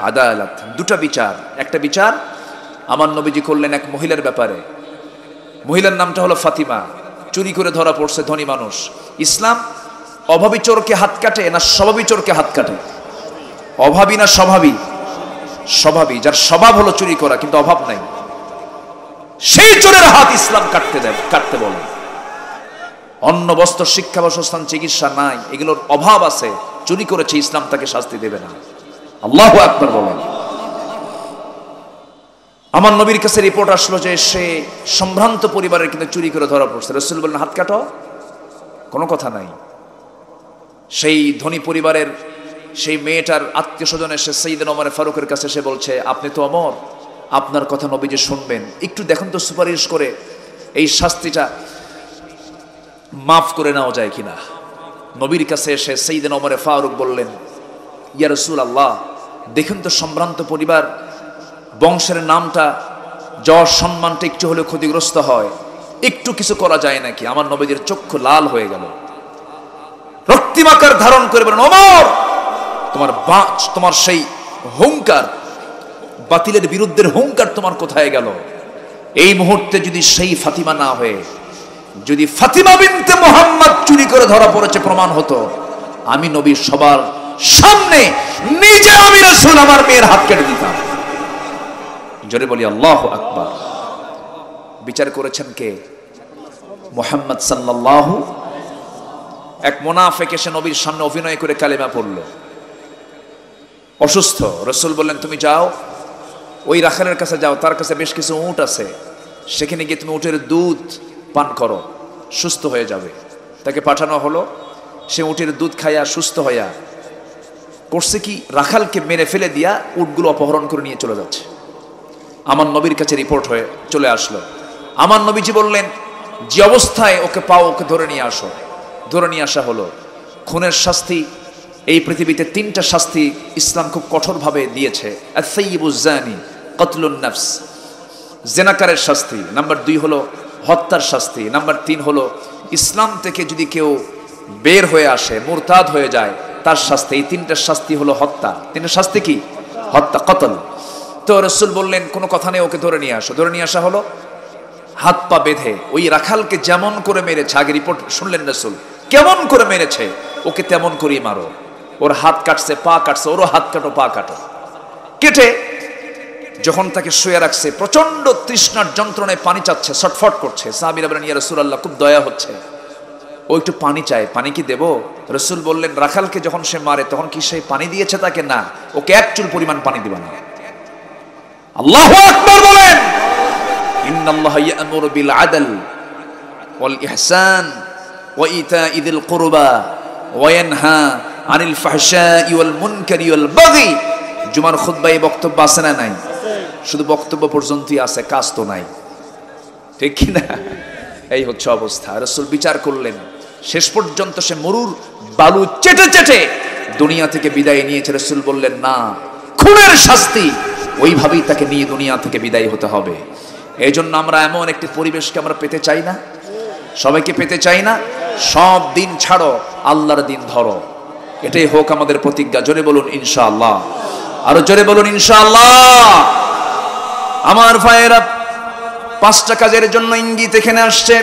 আদালত। দুটা বিচার। একটা বিচার আমার নবীজি করলেন এক মহিলার ব্যাপারে। মহিলার নামটা হলো ফাতিমা। চুরি করে ধরা পড়ছে, ধনী মানুষ। ইসলাম অভাবী চোরকে হাত কাটে না স্বভাবী চোরকে হাত কাটে? অভাবী না স্বভাবী? স্বভাবী, যার স্বভাব হলো চুরি করা কিন্তু অভাব নাই, সেই চোরের হাত ইসলাম কাটতে দেয়, কাটতে বলে। অন্ন বস্ত্র শিক্ষা বাসস্থান চিকিৎসা নাই, এগুলোর অভাব আছে, চুরি করেছে, ইসলাম তাকে শাস্তি দেবে না। আল্লাহু আকবার বলেন। আমার নবীর কাছে রিপোর্ট আসলো যে সে সম্ভ্রান্ত পরিবারের কিন্তু চুরি করে ধরা পড়ছে। রাসূল বললেন হাত কাটো, কোনো কথা নাই। সেই ধনী পরিবারের সেই মেয়েটার আত্মীয় স্বজন এসে সাইয়েদনা ওমর ফারুকের কাছে এসে বলছে, আপনি তো ওমর, আপনার কথা নবীজি শুনবেন, একটু দেখুন তো সুপারিশ করে এই শাস্তিটা মাফ করে নেওয়া যায় কিনা। নবীর কাছে এসে সাইয়েদনা ওমর ফারুক বললেন, ইয়া রাসূলুল্লাহ, দেখুন তো সম্ভ্রান্ত পরিবার, বংশের নামটা, যশ সম্মানটা একটু হলেও ক্ষতিগ্রস্ত হয়, একটু কিছু করা যায় নাকি? আমার নবীজির চক্ষু লাল হয়ে গেল, রক্তিমাকার ধারণ করে বলেন, ওমর, তোমার সেই হুঙ্কার, বাতিলের বিরুদ্ধে হুঙ্কার তোমার কোথায় গেল? এই মুহূর্তে যদি সেই ফাতিমা না হয়ে যদি ফাতিমা বিনতে মুহাম্মদ চুরি করে ধরা পড়েছে প্রমাণ হতো, আমি নবী সবার সামনে নিজে আমি রাসূল আমার মেয়ের হাত কেটে দিতাম। জোরে বলি আল্লাহু আকবার। বিচার করেছেন কে? মুহাম্মদ সাল্লাল্লাহু। এক মুনাফিক এসে নবীর সামনে অভিনয় করে কালেমা পড়ল, অসুস্থ। রাসূল বললেন, তুমি যাও ওই রাখালের কাছে যাও, তার কাছে বেশ কিছু উট আছে, সেখানে গিয়ে তুমি উটের দুধ পান করো, সুস্থ হয়ে যাবে। তাকে পাঠানো হলো, সে উটের দুধ খাইয়া সুস্থ হইয়া করছে কি, রাখালকে মেরে ফেলে দিয়া উটগুলো অপহরণ করে নিয়ে চলে যাচ্ছে। আমার নবীর কাছে রিপোর্ট হয়ে চলে আসলো। আমার নবীজি বললেন, যে অবস্থায় ওকে পাও ওকে ধরে নিয়ে আসো। ধরে নিয়ে আসা হলো। খুনের শাস্তি এই পৃথিবীতে 3টা শাস্তি ইসলাম খুব কঠোরভাবে দিয়েছে। আস-সাইয়্যিবুজ জানি, কতলুন নাফস, জেনাকারের শাস্তি। নাম্বার 2 হলো হত্যার শাস্তি। নাম্বার 3 হলো ইসলাম থেকে যদি কেউ বের হয়ে আসে, মুরতাদ হয়ে যায়, তার শাস্তি, এই তিনটা শাস্তি হলো হত্যা। তিনটা শাস্তি কি? হত্যা, কতল। তো রাসূল বললেন কোনো কথা নেই, ওকে ধরে নিয়ে আসো। ধরে নিয়ে আসা হলো, হাত পা বেঁধে ওই রাখালকে যেমন করে মেরেছে, আগে রিপোর্ট শুনলেন রাসূল, কেমন করে মেরেছে, ওকে তেমন করেই মারো। ওর হাত কাটছে, পা কাটছে, ওরও হাত কাটো, পা কাটো। কেটে যখন তাকে শুয়ে রাখছে, প্রচন্ড তৃষ্ণার যন্ত্রণায় পানি চাচ্ছে, ছটফট করছে। সাহাবীরা বলেন, ইয়া রাসূলুল্লাহ, খুব দয়া হচ্ছে, ও একটু পানি চায়, পানি কি দেব? রাসূল বললেন, রাখালকে যখন সে মারে তখন কি সে পানি দিয়েছে তাকে? না, ওকে এক চুল পরিমাণ পানি দিবা না। আল্লাহু আকবার বলেন। ইন্নাল্লাহা ইয়া'মুরু বিল আদল ওয়াল ইহসান ওয়া ইতা'i যিল কুরবা ওয়া ইয়ানহা আনিল ফাহশাই ওয়াল মুনকারি ওয়াল বাগি। জুমার খুতবায় বক্তব্য আছে না নাই? শুধু বক্তব্য পর্যন্তই আছে, কাজ তো নাই, ঠিক কি না? এই হচ্ছে অবস্থা। রাসূল বিচার করলেন, শেষ পর্যন্ত সে মরুর বালু চেটে চেটে দুনিয়া থেকে বিদায় নিয়েছে। রাসূল বললেন, না, খুনের শাস্তি ওইভাবেই তাকে নিয়ে দুনিয়া থেকে বিদায় হতে হবে। এই জন্য আমরা এমন একটি পরিবেশকে আমরা পেতে চাই না, সবাইকে পেতে চাই না। সব দিন ছাড়ো, আল্লাহর দিন ধরো, এটাই হোক আমাদের প্রতিজ্ঞা। জোরে বলুন ইনশাআল্লাহ, আরো জোরে বলুন ইনশাআল্লাহ। আমার ভাইয়েরা, 5টা কাজের জন্য ইঙ্গিত এখানে আসছে।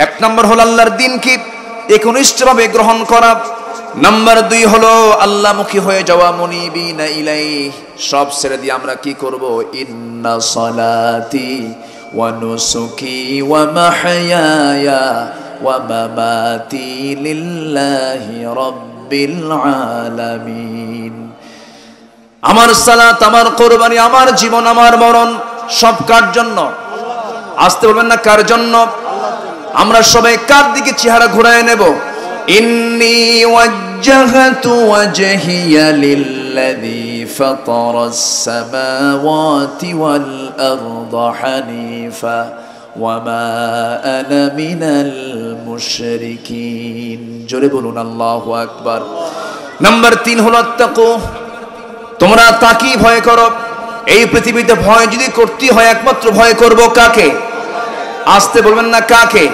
1 নম্বর হলো আল্লাহর দিনকে একনিষ্ঠভাবে গ্রহণ করা। নাম্বার 2 হলো আল্লাহমুখী হয়ে যাওয়া, মুনিবিনা ইলাইহি, সব ছেড়ে দিয়ে আমরা কি করব? ইন্না সলাতি ওয়া নুসুকি ওয়া মাহইয়ায়া ওয়া মামাতি লিল্লাহি রাব্বিল আলামিন। আমার সালাত, আমার কুরবানি, আমার জীবন, আমার মরণ সব কার জন্য? আসতে বলবেন না, কার জন্য? আমরা সবাই কার দিকে চেহারা ঘুরায় নেব? ইন্নী ওয়াজ্জাহতু ওয়াজহিয়া লিল্লাযী ফাতারাস সামাওয়াতি ওয়াল আরদা হানিফা ওয়া মা আনা মিনাল মুশরিকিন। জোরে বলুন আল্লাহু আকবার। নাম্বার 3 হলো আত্তাকু, তোমরা তাকি ভয় করো। এই পৃথিবীতে ভয় যদি করতে হয়, একমাত্র ভয় করব কাকে? আসতে বলবেন না, কাকে?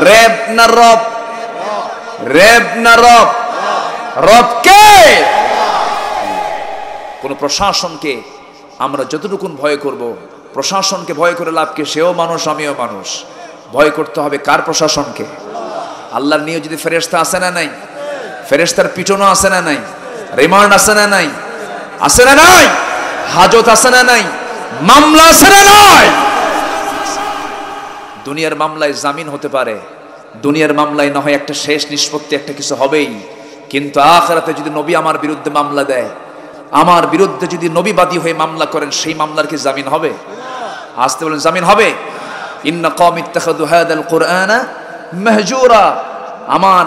রব না রব? রব না রব? রবকে। কোন প্রশাসনকে আমরা যতটুকুন ভয় করব, প্রশাসনকে ভয় করে লাভ কি? সেও মানুষ, আমিও মানুষ। ভয় করতে হবে কার? প্রশাসনকে। আল্লাহর নিয়ে যদি ফেরেশতা আছে না নাই? ফেরেশতার পিটনও আছে না নাই? রিমান্ড আছে না নাই? আছে না নাই? হাজত আছে না নাই? মামলা আছে না নাই? দুনিয়ার মামলায় জামিন হতে পারে, দুনিয়ার মামলায় না হয় একটা শেষ নিষ্পত্তি, একটা কিছু হবেই, কিন্তু আখিরাতে যদি নবী আমার বিরুদ্ধে মামলা দেয়, আমার বিরুদ্ধে যদি নবীবাদী হয়ে মামলা করেন, সেই মামলার কি জামিন হবে? আসতে বলেন, জামিন হবে? ইন্না কওমি ইত্তাখাযু হাযাল কুরআনা মাহজুরা। আমার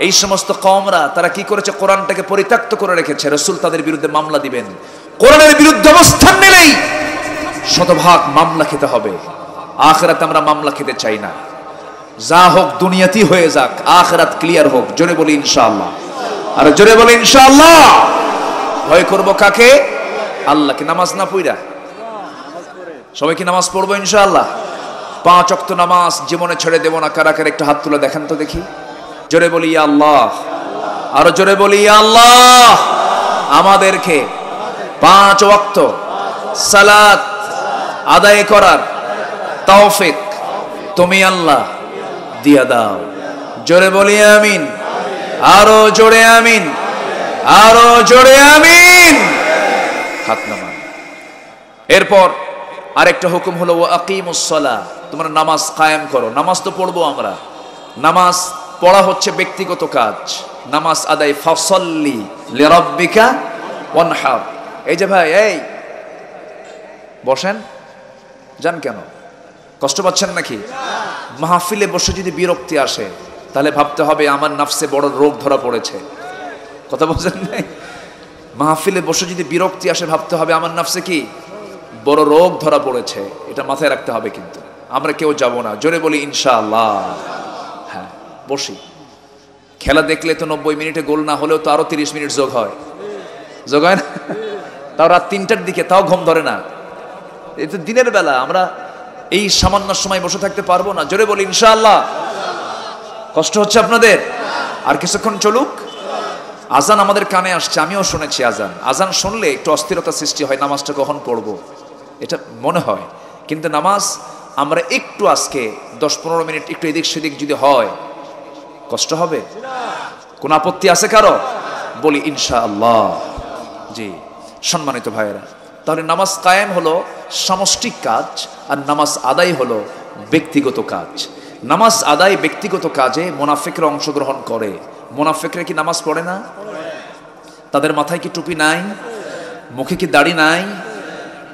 এই সমস্ত কওমরা তারা কি করেছে? কোরআনটাকে পরিত্যক্ত করে রেখেছে। রাসূল তাদের বিরুদ্ধে মামলা দিবেন। কোরআনের বিরুদ্ধে অবস্থান নিলেই শতভাগ মামলা খেতে হবে। আখিরাতে আমরা মামলা খেতে চাই না। যা হোক দুনিয়াতেই হয়ে যাক, আখিরাত ক্লিয়ার হোক। জোরে বলি ইনশাআল্লাহ, আর জোরে বলি ইনশাআল্লাহ। ভয় করব কাকে? আল্লাহকে। নামাজ না পড়া, সবাই কি নামাজ পড়বো ইনশাআল্লাহ? 5 ওয়াক্ত নামাজ জীবনে ছেড়ে দেব না। কারা কারা একটা হাত তুলে দেখেন তো দেখি। জোরে বলি ইয়া আল্লাহ, আরো জোরে বলি ইয়া আল্লাহ। আমাদেরকে 5 ওয়াক্ত সালাত আদায় করার তৌফিক তুমি আল্লাহ দিয়া দাও। জোরে বলি আমিন, আরো জোরে আমিন, আরো জোরে আমিন। হাত নামান। এরপর আরেকটা হুকুম হলো ওয়া আকিমুস সালাহ, তোমরা নামাজ কায়েম করো। নামাজ তো পড়বো আমরা, নামাজ পড়া হচ্ছে ব্যক্তিগত কাজ। নামাজ আদায়, ফাসাল্লি লিরাব্বিকা ওয়ানহার। এই যে ভাই, এই বসেন, যান কেন? কষ্ট পাচ্ছেন নাকি? মাহফিলে বসে যদি বিরক্তি আসে, তাহলে ভাবতে হবে আমার নাফসে বড় রোগ ধরা পড়েছে। কথা বলছেন নাই? মাহফিলে বসে যদি বিরক্তি আসে, ভাবতে হবে আমার নাফসে কি বড় রোগ ধরা পড়েছে। এটা মাথায় রাখতে হবে। কিন্তু আমরা কেউ যাব না। জোরে বলি ইনশাআল্লাহ। হ্যাঁ, বসি। খেলা দেখলে তো 90 মিনিটে গোল না হলেও তো আরো 30 মিনিট যোগ হয়, যোগ হয় না? তাও রাত 3টার দিকে, তাও ঘুম ধরে না। এই তো দিনের বেলা, আমরা এই সামান্য সময় বসে থাকতে পারবো না। জোরে বলি ইনশাআল্লাহ। কষ্ট হচ্ছে আপনাদের? আর কিছুক্ষণ চলুক। আজান আমাদের কানে আসছে, আমিও শুনেছি আজান। আজান শুনলে একটু অস্থিরতা সৃষ্টি হয়, নামাজটা কখন পড়বো এটা মনে হয়। কিন্তু নামাজ আমরা একটু আজকে 10-15 মিনিট একটু এদিক সেদিক যদি হয় কষ্ট হবে? কোন আপত্তি আছে কারো? বলি ইনশাআল্লাহ। জি সম্মানিত ভাইয়েরা, তাহলে নামাজ কায়েম হলো সামষ্টিক কাজ, আর নামাজ আদায় হলো ব্যক্তিগত কাজ। নামাজ আদায় ব্যক্তিগত কাজে মুনাফিকরা অংশগ্রহণ করে। মুনাফিকরা কি নামাজ পড়ে না? তাদের মাথায় কি টুপি নাই? মুখে কি দাড়ি নাই?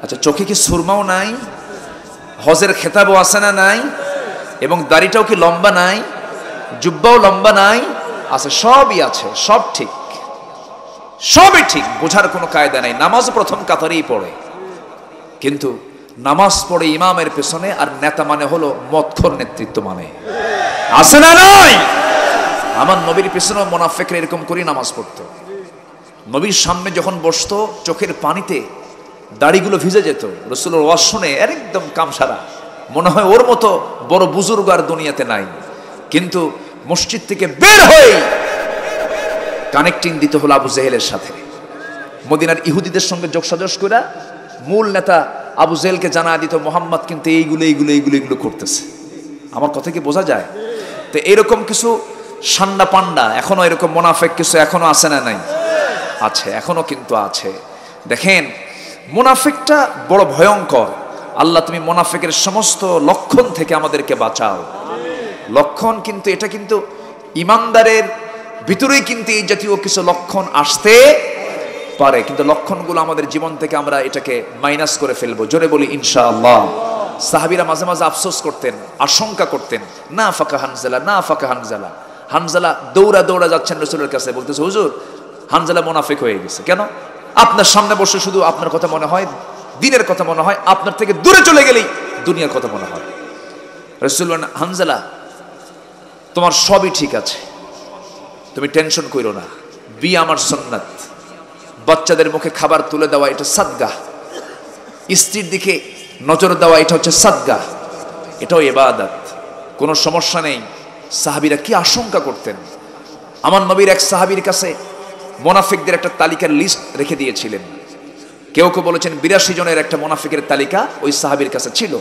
আচ্ছা, চোখে কি সুরমাও নাই? হজের খেতাবও আছে না নাই? এবং দাড়িটাও কি লম্বা নাই? জুব্বাও লম্বা নাই? আছে, সবই আছে, সব ঠিক, সবই ঠিক, বোঝার কোনো কায়দা নাই। নামাজ প্রথম কাতারেই পড়ে, কিন্তু নামাজ পড়ে ইমামের পেছনে, আর নেতা মানে হলো মদখোর নেতৃত্ব মানে, আছে না নাই? আমার নবীর পেছনে মুনাফিকরা এরকম করে নামাজ পড়তো। নবীর সামনে যখন বসতো চোখের পানিতে দাড়িগুলো ভিজে যেত। রাসূলের ওয়াজ শুনে একদম কামসারা, মনে হয় ওর মতো বড় বুজুর্গ আর দুনিয়াতে নাই। কিন্তু মসজিদ থেকে বের হয়ে কানেক্টিং দিতে হলো আবু জেহেলের সাথে। মদিনার ইহুদিদের সঙ্গে যোগসাজশ করে মূল নেতা আবু জেহেলকে জানা দিত মোহাম্মদ কিন্তু এইগুলো করতেছে। আমার কথা কি বোঝা যায়? তো এরকম কিছু সান্ডা পান্ডা এখনো, এরকম মুনাফিক কিছু এখনো আছে না নাই? আছে, এখনো কিন্তু আছে। দেখেন, মুনাফিকটা বড় ভয়ঙ্কর। আল্লাহ তুমি মুনাফিকের সমস্ত লক্ষণ থেকে আমাদেরকে বাঁচাও। লক্ষণ কিন্তু এটা কিন্তু ইমানদারের ভিতরেই কিন্তু এই জাতীয় কিছু লক্ষণ আসতে পারে, কিন্তু লক্ষণগুলো আমাদের জীবন থেকে আমরা এটাকে মাইনাস করে ফেলবো। জোরে বলি ইনশাআল্লাহ। সাহাবীরা মাঝে মাঝে আফসোস করতেন, আশঙ্কা করতেন, না ফাঁকা হানজালা, না ফাঁকা হানজালা। হানজালা দৌড়া দৌড়া যাচ্ছেন রাসূলের কাছে, বলতেছে হুজুর হানজালা মুনাফিক হয়ে গেছে। কেন? আপনার সামনে বসে শুধু আপনার কথা মনে হয়, দ্বীনের কথা মনে হয়, আপনার থেকে দূরে চলে গেলেই দুনিয়ার কথা মনে হয়। রাসূল বলেন, হানজালা তোমার সবই ঠিক আছে, তুমি টেনশন করো না, বিয়ে আমার সুন্নাত, বাচ্চাদের মুখে খাবার তুলে দেওয়া এটা সাদগা, স্ত্রীর দিকে নজর দেওয়া এটা হচ্ছে সাদগা, এটাও ইবাদত, কোনো সমস্যা নেই। সাহাবীরা কি আশঙ্কা করতেন। আমার নবীর এক সাহাবীর কাছে মুনাফিকদের একটা তালিকার লিস্ট রেখে দিয়েছিলেন। কেউ কেউ বলেছেন 82 জনের একটা মুনাফিকের তালিকা ওই সাহাবীর কাছে ছিল।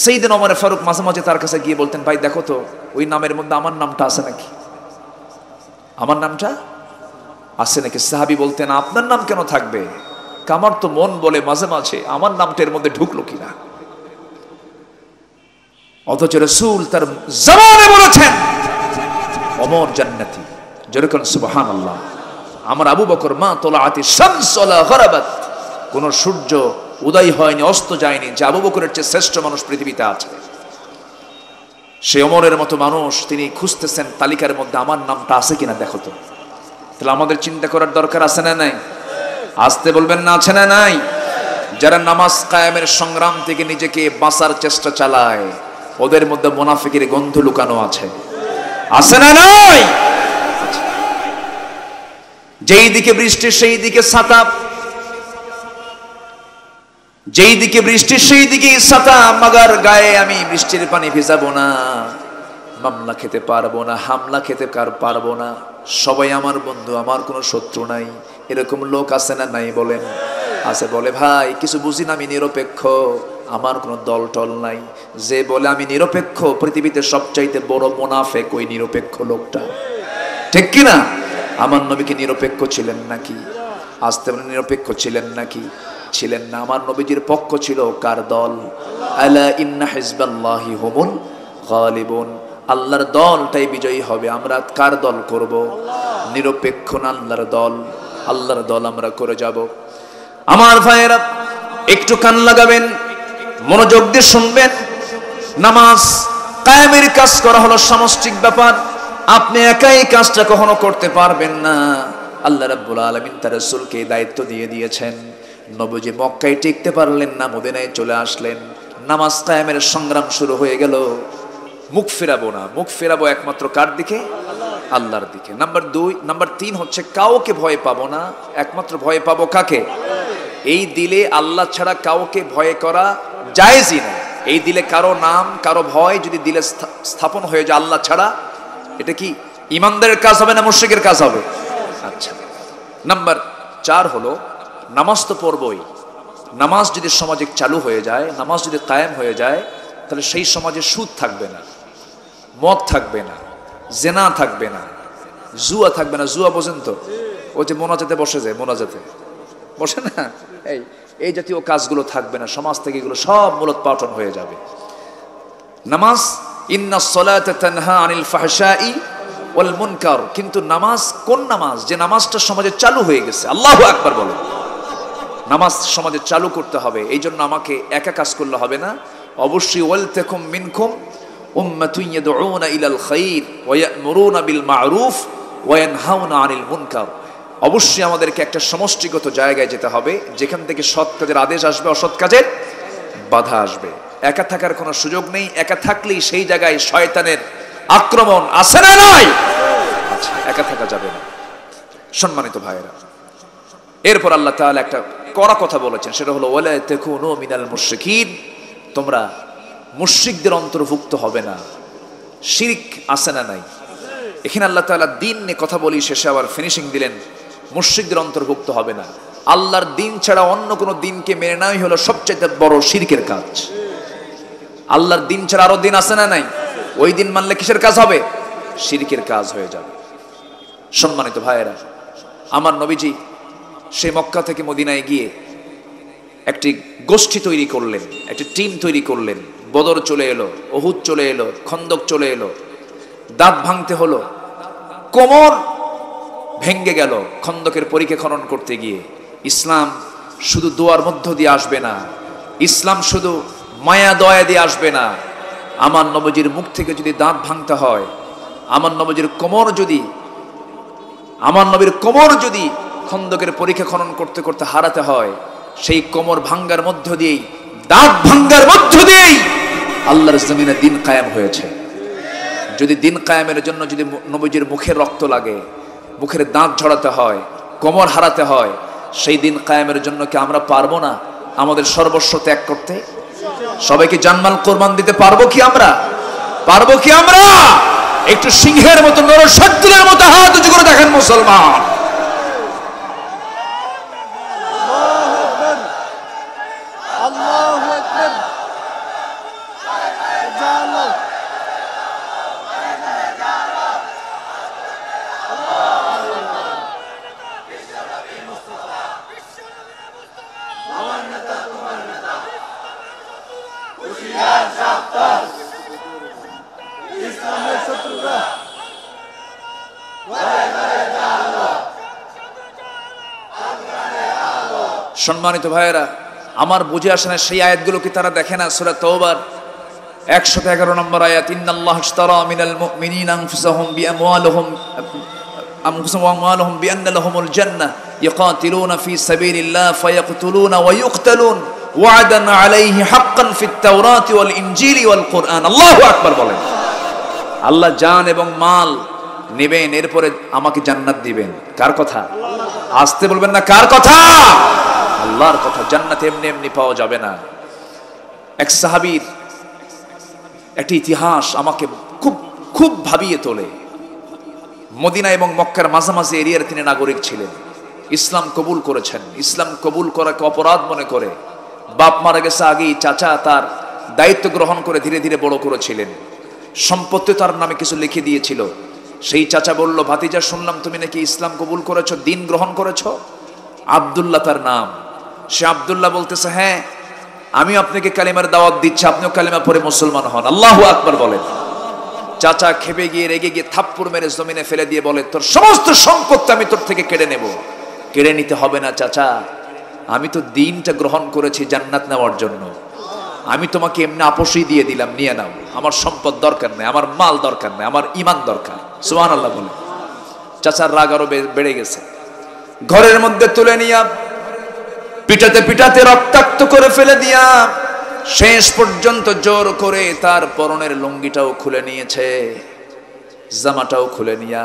সাইয়েদনা ওমর ফারুক মাঝে মাঝে তার কাছে গিয়ে বলতেন, ভাই দেখো তো ওই নামের মধ্যে আমার নামটা আছে নাকি, আমার নামটা আছে নাকি? সাহাবী বলতেন, আপনার নাম কেন থাকবে? আমার তো মন বলে মাঝে মাঝে আমার নামটা এর মধ্যে ঢুকলো কিনা। অথচ রাসূল তার জবানে বলেছেন ওমর জান্নাতি। যেরকম সুবহানাল্লাহ। আমার আবু বকর মা তোলাআতি শামস ওয়ালা গরাবাত, কোন সূর্য উদয় হয়নি, অস্ত যায়নি যে আবু বকরের চেয়ে শ্রেষ্ঠ মানুষ পৃথিবীতে আছে। সে ওমরের মতো মানুষ, তিনি খুঁজতেছেন তালিকার মধ্যে আমার নামটা আছে কিনা দেখো তো। তাহলে আমাদের চিন্তা করার দরকার আছে না নাই? আসতে বলবেন না, আছে না নাই? যারা নামাজ কায়েমের সংগ্রাম থেকে নিজেকে বাঁচার চেষ্টা চালায় ওদের মধ্যে মুনাফিকের গন্ধ লুকানো আছে, আছে না নাই? যেই দিকে বৃষ্টি সেই দিকে ছাতা, যেই দিকে বৃষ্টি সেই দিকে ছাতা, মাগার গায়ে আমি বৃষ্টির পানি ভিজাবো না, মামলা খেতে পারবো না, হামলা খেতে পারবো না, সবাই আমার বন্ধু, আমার কোনো শত্রু নাই। এরকম লোক আছে না নাই বলেন? আছে। বলে ভাই কিছু বুঝি না, আমি নিরপেক্ষ, আমার কোনো দল টল নাই। যে বলে আমি নিরপেক্ষ, পৃথিবীতে সবচাইতে বড় মুনাফিক ওই নিরপেক্ষ লোকটা, ঠিক কিনা? আমার নবী কি নিরপেক্ষ ছিলেন নাকি? আসতে বলে নিরপেক্ষ ছিলেন নাকি? ছিলেন না। আমার নবীজির পক্ষ ছিল কার দল? আলা ইন্না হিজবাল্লাহি হুমুল গালিবুন, আল্লাহর দলটাই বিজয়ী হবে। আমরা কার দল করব? নিরপেক্ষ না আল্লাহর দল, আল্লাহর দল আমরা করে যাব। আমার ভাইয়েরা একটু কান লাগাবেন, মনোযোগ দিয়ে শুনবেন। নামাজ কায়েমের কাজ করা হলো সামষ্টিক ব্যাপার, আপনি একাই কাজটা কখনো করতে পারবেন না। আল্লাহ রাব্বুল আলামিন তার রাসূলকে দায়িত্ব দিয়ে দিয়েছেন। নবীজি মক্কায় টিকতে পারলেন না, মদিনায় চলে আসলেন। নামাজ কায়েমের সংগ্রাম শুরু হয়ে গেল। মুখ ফেরাবো না, মুখ ফেরাবো একমাত্র কার দিকে? আল্লাহর দিকে। নাম্বার 3 হচ্ছে কাউকে ভয় পাবো না, একমাত্র ভয় পাবো কাকে? এই দিলে আল্লাহ ছাড়া কাউকে ভয় করা জায়েজই না। এই দিলে কারো নাম, কারো ভয় যদি দিলে স্থাপন হয়ে যায় আল্লাহ ছাড়া, এটা কি ইমানদারের কাজ হবে না মুশরিকের কাজ হবে? আচ্ছা, নাম্বার 4 হলো নামাজ তো পড়বই। নামাজ যদি সমাজে চালু হয়ে যায়, নামাজ যদি কায়েম হয়ে যায়, তাহলে সেই সমাজে সুদ থাকবে না, মদ থাকবে না, জেনা থাকবে না, জুয়া থাকবে না। জুয়া বোঝেন তো? ও যে মোনাজাতে বসে যায়, মোনাজাতে বসে না, এই জাতীয় কাজগুলো থাকবে না। সমাজ থেকে এগুলো সব মূলোৎপাটন হয়ে যাবে। নামাজ, ইন্নাস সালাতা তানহা আনিল ফাহশাই ওয়াল মুনকার। কিন্তু নামাজ কোন নামাজ? যে নামাজটা সমাজে চালু হয়ে গেছে। আল্লাহু আকবার বলেন। নামাজ সমাজে চালু করতে হবে। এই জন্য আমাকে একা কাজ করলে হবে না, অবশ্যই ওয়ালতাকুম মিনকুম উম্মাতুন ইয়াদউনা ইলাল খায়র ওয়া ইয়া'মুরুনা বিল মা'রুফ ওয়া ইয়ানহাউনা আনিল মুনকার। অবশ্যই আমাদেরকে একটা সমষ্টিগত জায়গায় যেতে হবে, যেখান থেকে সৎ কাজের আদেশ আসবে, অসৎ কাজের বাধা আসবে। একা থাকার কোনো সুযোগ নেই। একা থাকলেই সেই জায়গায় শয়তানের আক্রমণ আছে না নাই? আচ্ছা, একা থাকা যাবে না। সম্মানিত ভাইয়েরা, এরপর আল্লাহ তাআলা একটা কড়া কথা বলেছেন, সেটা হলো ওয়ালা তাকুনু মিনাল মুশরিকিন। তোমরা মুশরিকদের অন্তর্ভুক্ত হবে না। শিরক আছে না নাই? এখানে আল্লাহ তাআলা দ্বীন নিয়ে কথা বলি, শেষে আবার ফিনিশিং দিলেন, মুশরিকদের অন্তর্ভুক্ত হবে না। আল্লাহর দ্বীন ছাড়া অন্য কোনো দ্বীনকে মেনে নেওয়াই হলো সবচেয়ে বড় শিরকের কাজ। আল্লাহর দ্বীন ছাড়া আরো দ্বীন আছে না নাই? ওই দিন মানলে কিসের কাজ হবে? শিরকের কাজ হয়ে যাবে। সম্মানিত ভাইয়েরা, আমার নবীজি সে মক্কা থেকে মদিনায় গিয়ে একটি গোষ্ঠী তৈরি করলেন, একটি টিম তৈরি করলেন। বদর চলে এলো, উহুদ চলে এলো, খন্দক চলে এলো, দাঁত ভাঙতে হলো, কোমর ভেঙ্গে গেল খন্দকের পরীক্ষা খনন করতে গিয়ে। ইসলাম শুধু দোয়ার মধ্য দিয়ে আসবে না, ইসলাম শুধু মায়া দয়া দিয়ে আসবে না। আমার নবীজির মুখ থেকে যদি দাঁত ভাঙতে হয়, আমার নবীর কোমর যদি খন্দকের পরীক্ষা খনন করতে করতে হারাতে হয়, সেই কোমর ভাঙ্গার মধ্য দিয়েই, দাঁত ভাঙ্গার মধ্য দিয়েই আল্লাহর জমিনে দিন কায়েম হয়েছে। যদি দিন কায়েমের জন্য যদি নবীজির মুখের রক্ত লাগে, মুখের দাঁত ঝরাতে হয়, কোমর হারাতে হয়, সেই দিন কায়েমের জন্য কি আমরা পারবো না আমাদের সর্বস্ব ত্যাগ করতে? সবাইকে জানমাল কোরবান দিতে পারবো কি আমরা? পারবো কি আমরা? একটু সিংহের মতো, নরসদ্দুলের মতো হাত উঁচু করে দেখেন মুসলমান। সম্মানিত ভাইয়েরা, আমার বুঝে আসে না সেই আয়াতগুলো কি তারা দেখে না? সূরা তাওবার 111 নম্বর আয়াত, ইন্নাল্লাহা ইশতারা মিনাল মুমিনিনা আনফুসাহুম ওয়া আমওয়ালাহুম বিআন্না লাহুমুল জান্নাহ ইয়াকাতিলুনা ফি সাবিলিল্লাহ ফায়াকতুলুনা ওয়া ইউকতালুন ওয়া'দান আলাইহি হাক্কান ফিত তাওরাতি ওয়াল ইনজিলি ওয়াল কুরআন। আল্লাহু আকবার বলেন। আল্লাহ জান এবং মাল নেবেন, এরপরে আমাকে জান্নাত দিবেন। কার কথা? আসতে বলবেন না, কার কথা? আল্লাহর কথা। জান্নাত এমনি এমনি পাওয়া যাবে না। এক সাহাবীর একটি ইতিহাস আমাকে খুব খুব ভাবিয়ে তোলে। মদিনা এবং মক্কার মাঝামাঝি এরিয়ার তিনি নাগরিক ছিলেন। ইসলাম কবুল করেছেন। ইসলাম কবুল করাকে অপরাধ মনে করে বাপ মারা গেছে আগেই চাচা তার দায়িত্ব গ্রহণ করে ধীরে ধীরে বড় করেছিলেন। সম্পত্তি তার নামে কিছু লিখে দিয়েছিল। সেই চাচা বলল, ভাতিজা, শুনলাম তুমি নাকি ইসলাম কবুল করেছো, দিন গ্রহণ করেছো। আব্দুল্লাহ তার নাম। সে আব্দুল্লাহ বলতেছে, হ্যাঁ, আমি আপনাকে কালিমার দাওয়াত দিচ্ছি, আপনিও কালিমা পড়ে মুসলমান হন। আল্লাহু আকবার বলেন। চাচা খেপে গিয়ে রেগে গিয়ে থাপ্পড় মেরে জমিনে ফেলে দিয়ে বলে, তোর সমস্ত সম্পত্তি আমি তোর থেকে কেড়ে নেব। কেড়ে নিতে হবে না চাচা, আমি তো দিনটা গ্রহণ করেছি জান্নাত নেওয়ার জন্য। আমি তোমাকে এমনি আপোষই দিয়ে দিলাম, নিয়ে নাও। আমার সম্পদ দরকার নেই, আমার মাল দরকার নেই, আমার ঈমান দরকার। সুবহানাল্লাহ বলে। চাচার রাগ আরো বেড়ে গেছে। ঘরের মধ্যে তুলে নিয়া পিটাতে পিটাতে রক্তাক্ত করে ফেলে দিয়া শেষ পর্যন্ত জোর করে তার পরনের লুঙ্গিটাও খুলে নিয়েছে, জামাটাও খুলে নিয়া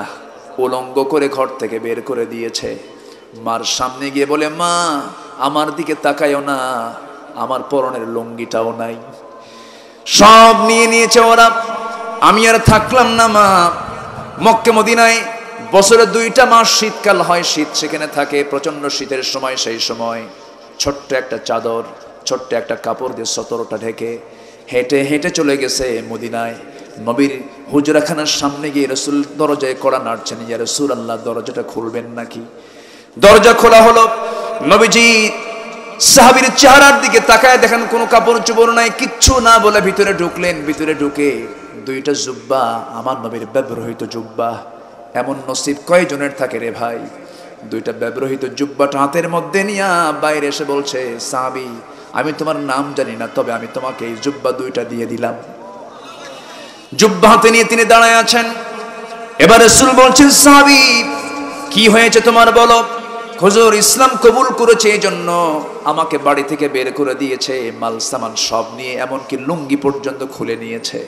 উলঙ্গ করে ঘর থেকে বের করে দিয়েছে। মার সামনে গিয়ে বলে, মা, আমার দিকে তাকায়ও না, আমার পরনের লুঙ্গিটাও নাই। সব নিয়ে নিয়েছে ওরা। আমি আর থাকলাম না মা, মক্কা মদিনায় বছরে 2টা মাস শীতকাল হয়, শীত সেখানে থাকে, প্রচন্ড শীতের সময়। সেই সময় ছোট্ট একটা চাদর, ছোট্ট একটা কাপড় দিয়ে সতরটা ঢেকে হেঁটে হেঁটে চলে গেছে মদিনায়। নবীর হুজরাখানার সামনে গিয়ে রাসূল দরজায় কড়া নাড়ছেন, ইয়া রাসূলুল্লাহ দরজাটা খুলবেন নাকি? দরজা খোলা হলো। নবীজি সাহাবীর চেহারার দিকে তাকায় দেখেন কোনো কাপড় চোপড় নাই, কিচ্ছু না বলে ভিতরে ঢুকলেন। ভিতরে ঢুকে 2টা জুব্বা, আমার নবীর ব্যবহৃত জুব্বা। এমন নসিব কয়জনের থাকে রে ভাই? 2টা ব্যবহৃত জুব্বাটা হাতের মধ্যে নিয়ে বাইরে এসে বলছে, সাহাবী আমি তোমার নাম জানি না, তবে আমি তোমাকে এই জুব্বা 2টা দিয়ে দিলাম। জুব্বা হাতে নিয়ে তিনি দাঁড়ায় আছেন। এবার রাসূল বলছেন, সাহাবী কি হয়েছে তোমার বলো? হুজুর ইসলাম কবুল করেছে এই জন্য আমাকে বাড়ি থেকে বের করে দিয়েছে, মাল সামান সব নিয়ে, এমনকি লুঙ্গি পর্যন্ত খুলে নিয়েছে।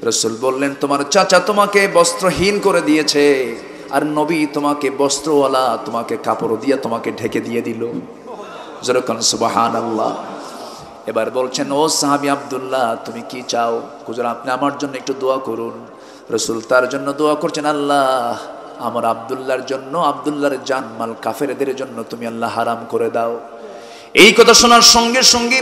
রাসূল বললেন, তোমার চাচা তোমাকে বস্ত্রহীন করে দিয়েছে, আর নবী তোমাকে বস্ত্রওয়ালা, তোমাকে কাপড় দিয়ে তোমাকে ঢেকে দিয়ে দিল। যেরকম সুবহানাল্লাহ। এবার বলছেন, ও সাহাবী আব্দুল্লাহ তুমি কি চাও? হুজুর আপনি আমার জন্য একটু দোয়া করুন। রাসূল তার জন্য দোয়া করছেন, আল্লাহ আমার আব্দুল্লাহর জন্য, আব্দুল্লাহর জানমাল কাফেরদের জন্য তুমি আল্লাহ হারাম করে দাও। এই কথা শোনার সঙ্গে সঙ্গে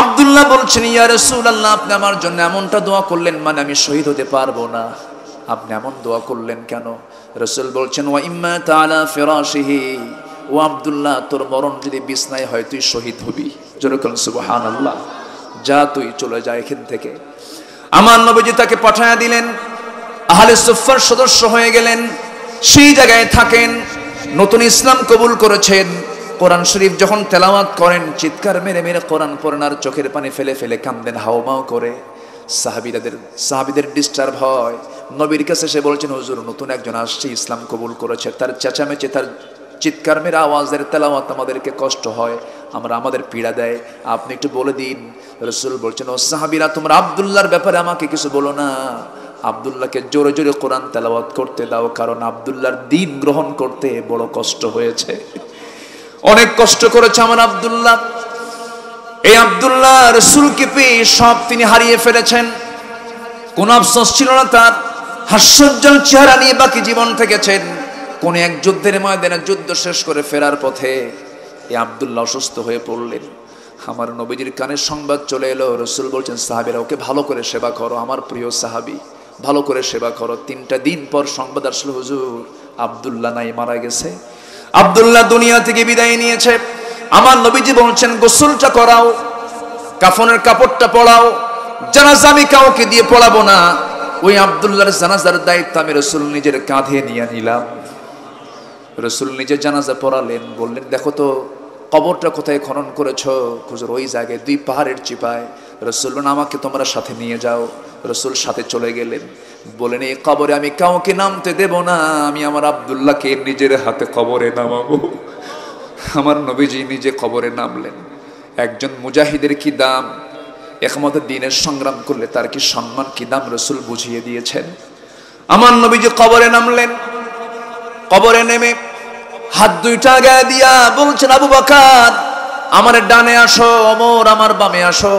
আব্দুল্লাহ বলছেন, ইয়া রাসূলুল্লাহ আপনি আমার জন্য এমনটা দোয়া করলেন, মানে আমি শহীদ হতে পারবো না, আপনি এমন দোয়া করলেন কেন? রাসূল বলছেন, ওয়া ইম্মা তাআলা ফিরাশিহি, ও আব্দুল্লাহ তোর মরণ যদি বিছনায় হয় তুই শহীদ হবি। যেরকম সুবহানাল্লাহ। যা তুই চলে যা এখান থেকে। আমার নবীজি তাকে পাঠায়া দিলেন, আহলে সুফফার সদস্য হয়ে গেলেন, সেই জায়গায় থাকেন। নতুন ইসলাম কবুল করেছেন। কোরআন শরীফ যখন তেলাওয়াত করেন চিৎকার মেরে মেরে কোরআন পড়েন আর চোখের পানি ফেলে ফেলে কান্দেন হাওমাও করে। সাহাবীদের ডিস্টার্ব হয়। নবীর কাছে এসে বলছেন, হুজুর নতুন একজন আসছে, ইসলাম কবুল করেছে, তার চেঁচামেচি, তার চিৎকার মেরে আওয়াজের তেলাওয়াত আমাদেরকে কষ্ট হয়, আমাদের পীড়া দেয়, আপনি একটু বলে দিন। রাসূল বলছেন, ও সাহাবীরা তোমরা আব্দুল্লাহর ব্যাপারে আমাকে কিছু বলো না, আব্দুল্লাহকে জোরে জোরে কোরআন তেলাওয়াত করতে দাও, কারণ আব্দুল্লাহর দ্বীন গ্রহণ করতে বড় কষ্ট হয়েছে, অনেক কষ্ট করেছে আমার আব্দুল্লাহ। এই আব্দুল্লাহ রাসূলকে পেয়ে সব তিনি হারিয়ে ফেলেছেন, কোন আফসোস ছিল না তার। হাস্যোজ্জ্বল চেহারা নিয়ে বাকি জীবন থেকেছেন। কোন এক যুদ্ধের ময়দানে যুদ্ধ শেষ করে ফেরার পথে এই আব্দুল্লাহ অসুস্থ হয়ে পড়লেন। আমার নবীজির কানে সংবাদ চলে এলো। রাসূল বলছেন, সাহাবীরা ওকে ভালো করে সেবা করো, আমার প্রিয় সাহাবী, ভালো করে সেবা করো। 3টা দিন পর সংবাদ আসলো, হুজুর আব্দুল্লাহ নাই, মারা গেছে। আব্দুল্লাহ দুনিয়া থেকে বিদায় নিয়েছে। আমার নবীজি বলছেন, গোসলটা করাও, কাফনের কাপড়টা পরাও, জানাজা আমি কাউকে দিয়ে পড়াবো না, ওই আব্দুল্লাহর জানাজার দায়িত্ব আমি রাসূল নিজের কাঁধে নিয়ে নিলাম। রাসূল নিজে জানাজা পড়ালেন। বললেন, দেখো তো কবরটা কোথায় খনন করেছো? হুজুর ওই জায়গায় 2 পাহাড়ের চিপায়। রাসূল বলেন, আমাকে তোমরা সাথে নিয়ে যাও। রাসূল সাথে চলে গেলেন। বলেন, এই কবরে আমি কাউকে নামতে দেব না, আমি আমার আব্দুল্লাহকে নিজের হাতে কবরে নামাবো। আমার নবীজি নিজে কবরে নামলেন। একজন মুজাহিদের কি দাম, একমত দ্বীনের সংগ্রাম করলে তার কি সম্মান, কি দাম রাসূল বুঝিয়ে দিয়েছেন। আমার নবীজি কবরে নামলেন। কবরে নেমে হাত 2টা গায়ে দিয়া বলছেন, আবু বকর আমার ডানে আসো, ওমর আমার বামে আসো।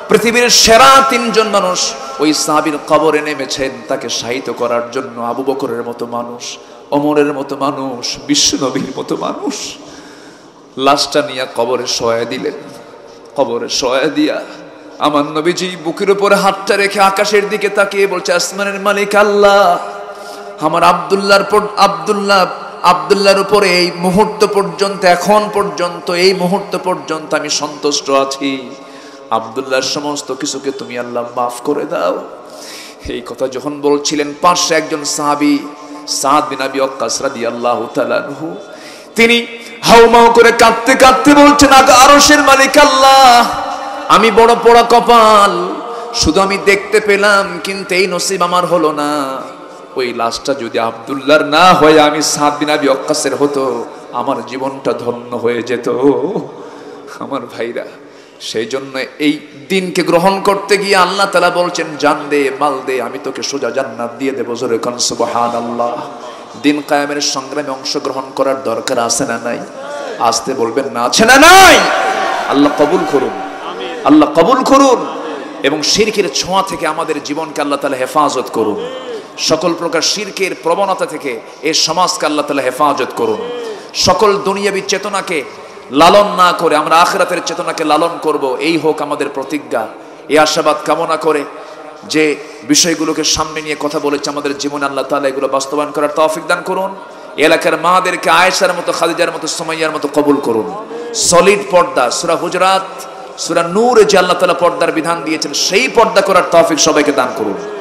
পৃথিবীর সেরা 3 জন মানুষ ওই সাহাবীর কবরে নেমেছেন তাকে শায়িত করার জন্য। আবু বকরের মতো মানুষ, ওমরের মতো মানুষ, বিশ্ব নবীর মতো মানুষ লাশটা নিয়ে কবরে শোয়া দিলেন। কবরে শোয়া দিয়া আমার নবীজি বুকের উপরে হাতটা রেখে আকাশের দিকে তাকিয়ে বলছে, আসমানের মালিক আল্লাহ, আমার আব্দুল্লাহর উপরে এই মুহূর্ত পর্যন্ত, এখন পর্যন্ত, এই মুহূর্ত পর্যন্ত আমি সন্তুষ্ট আছি। আব্দুল্লাহর সমস্ত কিছুকে তুমি আল্লাহ মাফ করে দাও। এই কথা যখন বলছিলেন, পাশে একজন সাহাবী সাদ বিন আবি ওয়াক্কাস রাদিয়াল্লাহু তাআলা আনহু, তিনি হাউমাউ করে কাঁদতে কাঁদতে বলছেন, আরশের মালিক আল্লাহ, আমি বড় পোড়া কপাল, শুধু আমি দেখতে পেলাম কিন্তু এই নসিব আমার হলো না। ওই লাশটা যদি আব্দুল্লাহর না হয়, আমি সাদ বিন আবি ওয়াক্কাসের হতো, আমার জীবনটা ধন্য হয়ে যেত। আমার ভাইরা, সেই জন্য এই দিনকে গ্রহণ করতে গিয়ে আল্লাহ তাআলা বলছেন, জান দে, মাল দে, আমি তোকে সোজা জান্নাত দিয়ে দেব। জোরে কোন সুবহানাল্লাহ। দিন কায়েমের সংগ্রামে অংশগ্রহণ করার দরকার আছে না নাই? আসতে বলবেন না, আছে না নাই? আল্লাহ কবুল করুন, আল্লাহ কবুল করুন, এবং শিরকের ছোঁয়া থেকে আমাদের জীবনকে আল্লাহ তাআলা হেফাজত করুন। সকল প্রকার শিরকের প্রবণতা থেকে এই সমাজকে আল্লাহ তাআলা হেফাজত করুন। সকল দুনিয়াবী চেতনাকে লালন না করে আমরা আখিরাতের চেতনাকে লালন করব, এই হোক আমাদের প্রতিজ্ঞা। এই আশাবাদ কামনা করে যে বিষয়গুলোকে সামনে নিয়ে কথা বলেছে আমাদের জীবনে আল্লাহ তাআলা এগুলো বাস্তবায়ন করার তৌফিক দান করুন। এলাকার মাদেরকে আয়েশার মতো, খাদিজার মতো, সুমাইয়ার মতো কবুল করুন। সলিড পর্দা, সূরা হুজরাত, সূরা নূরে যে আল্লাহ তাআলা পর্দার বিধান দিয়েছেন সেই পর্দা করার তৌফিক সবাইকে দান করুন।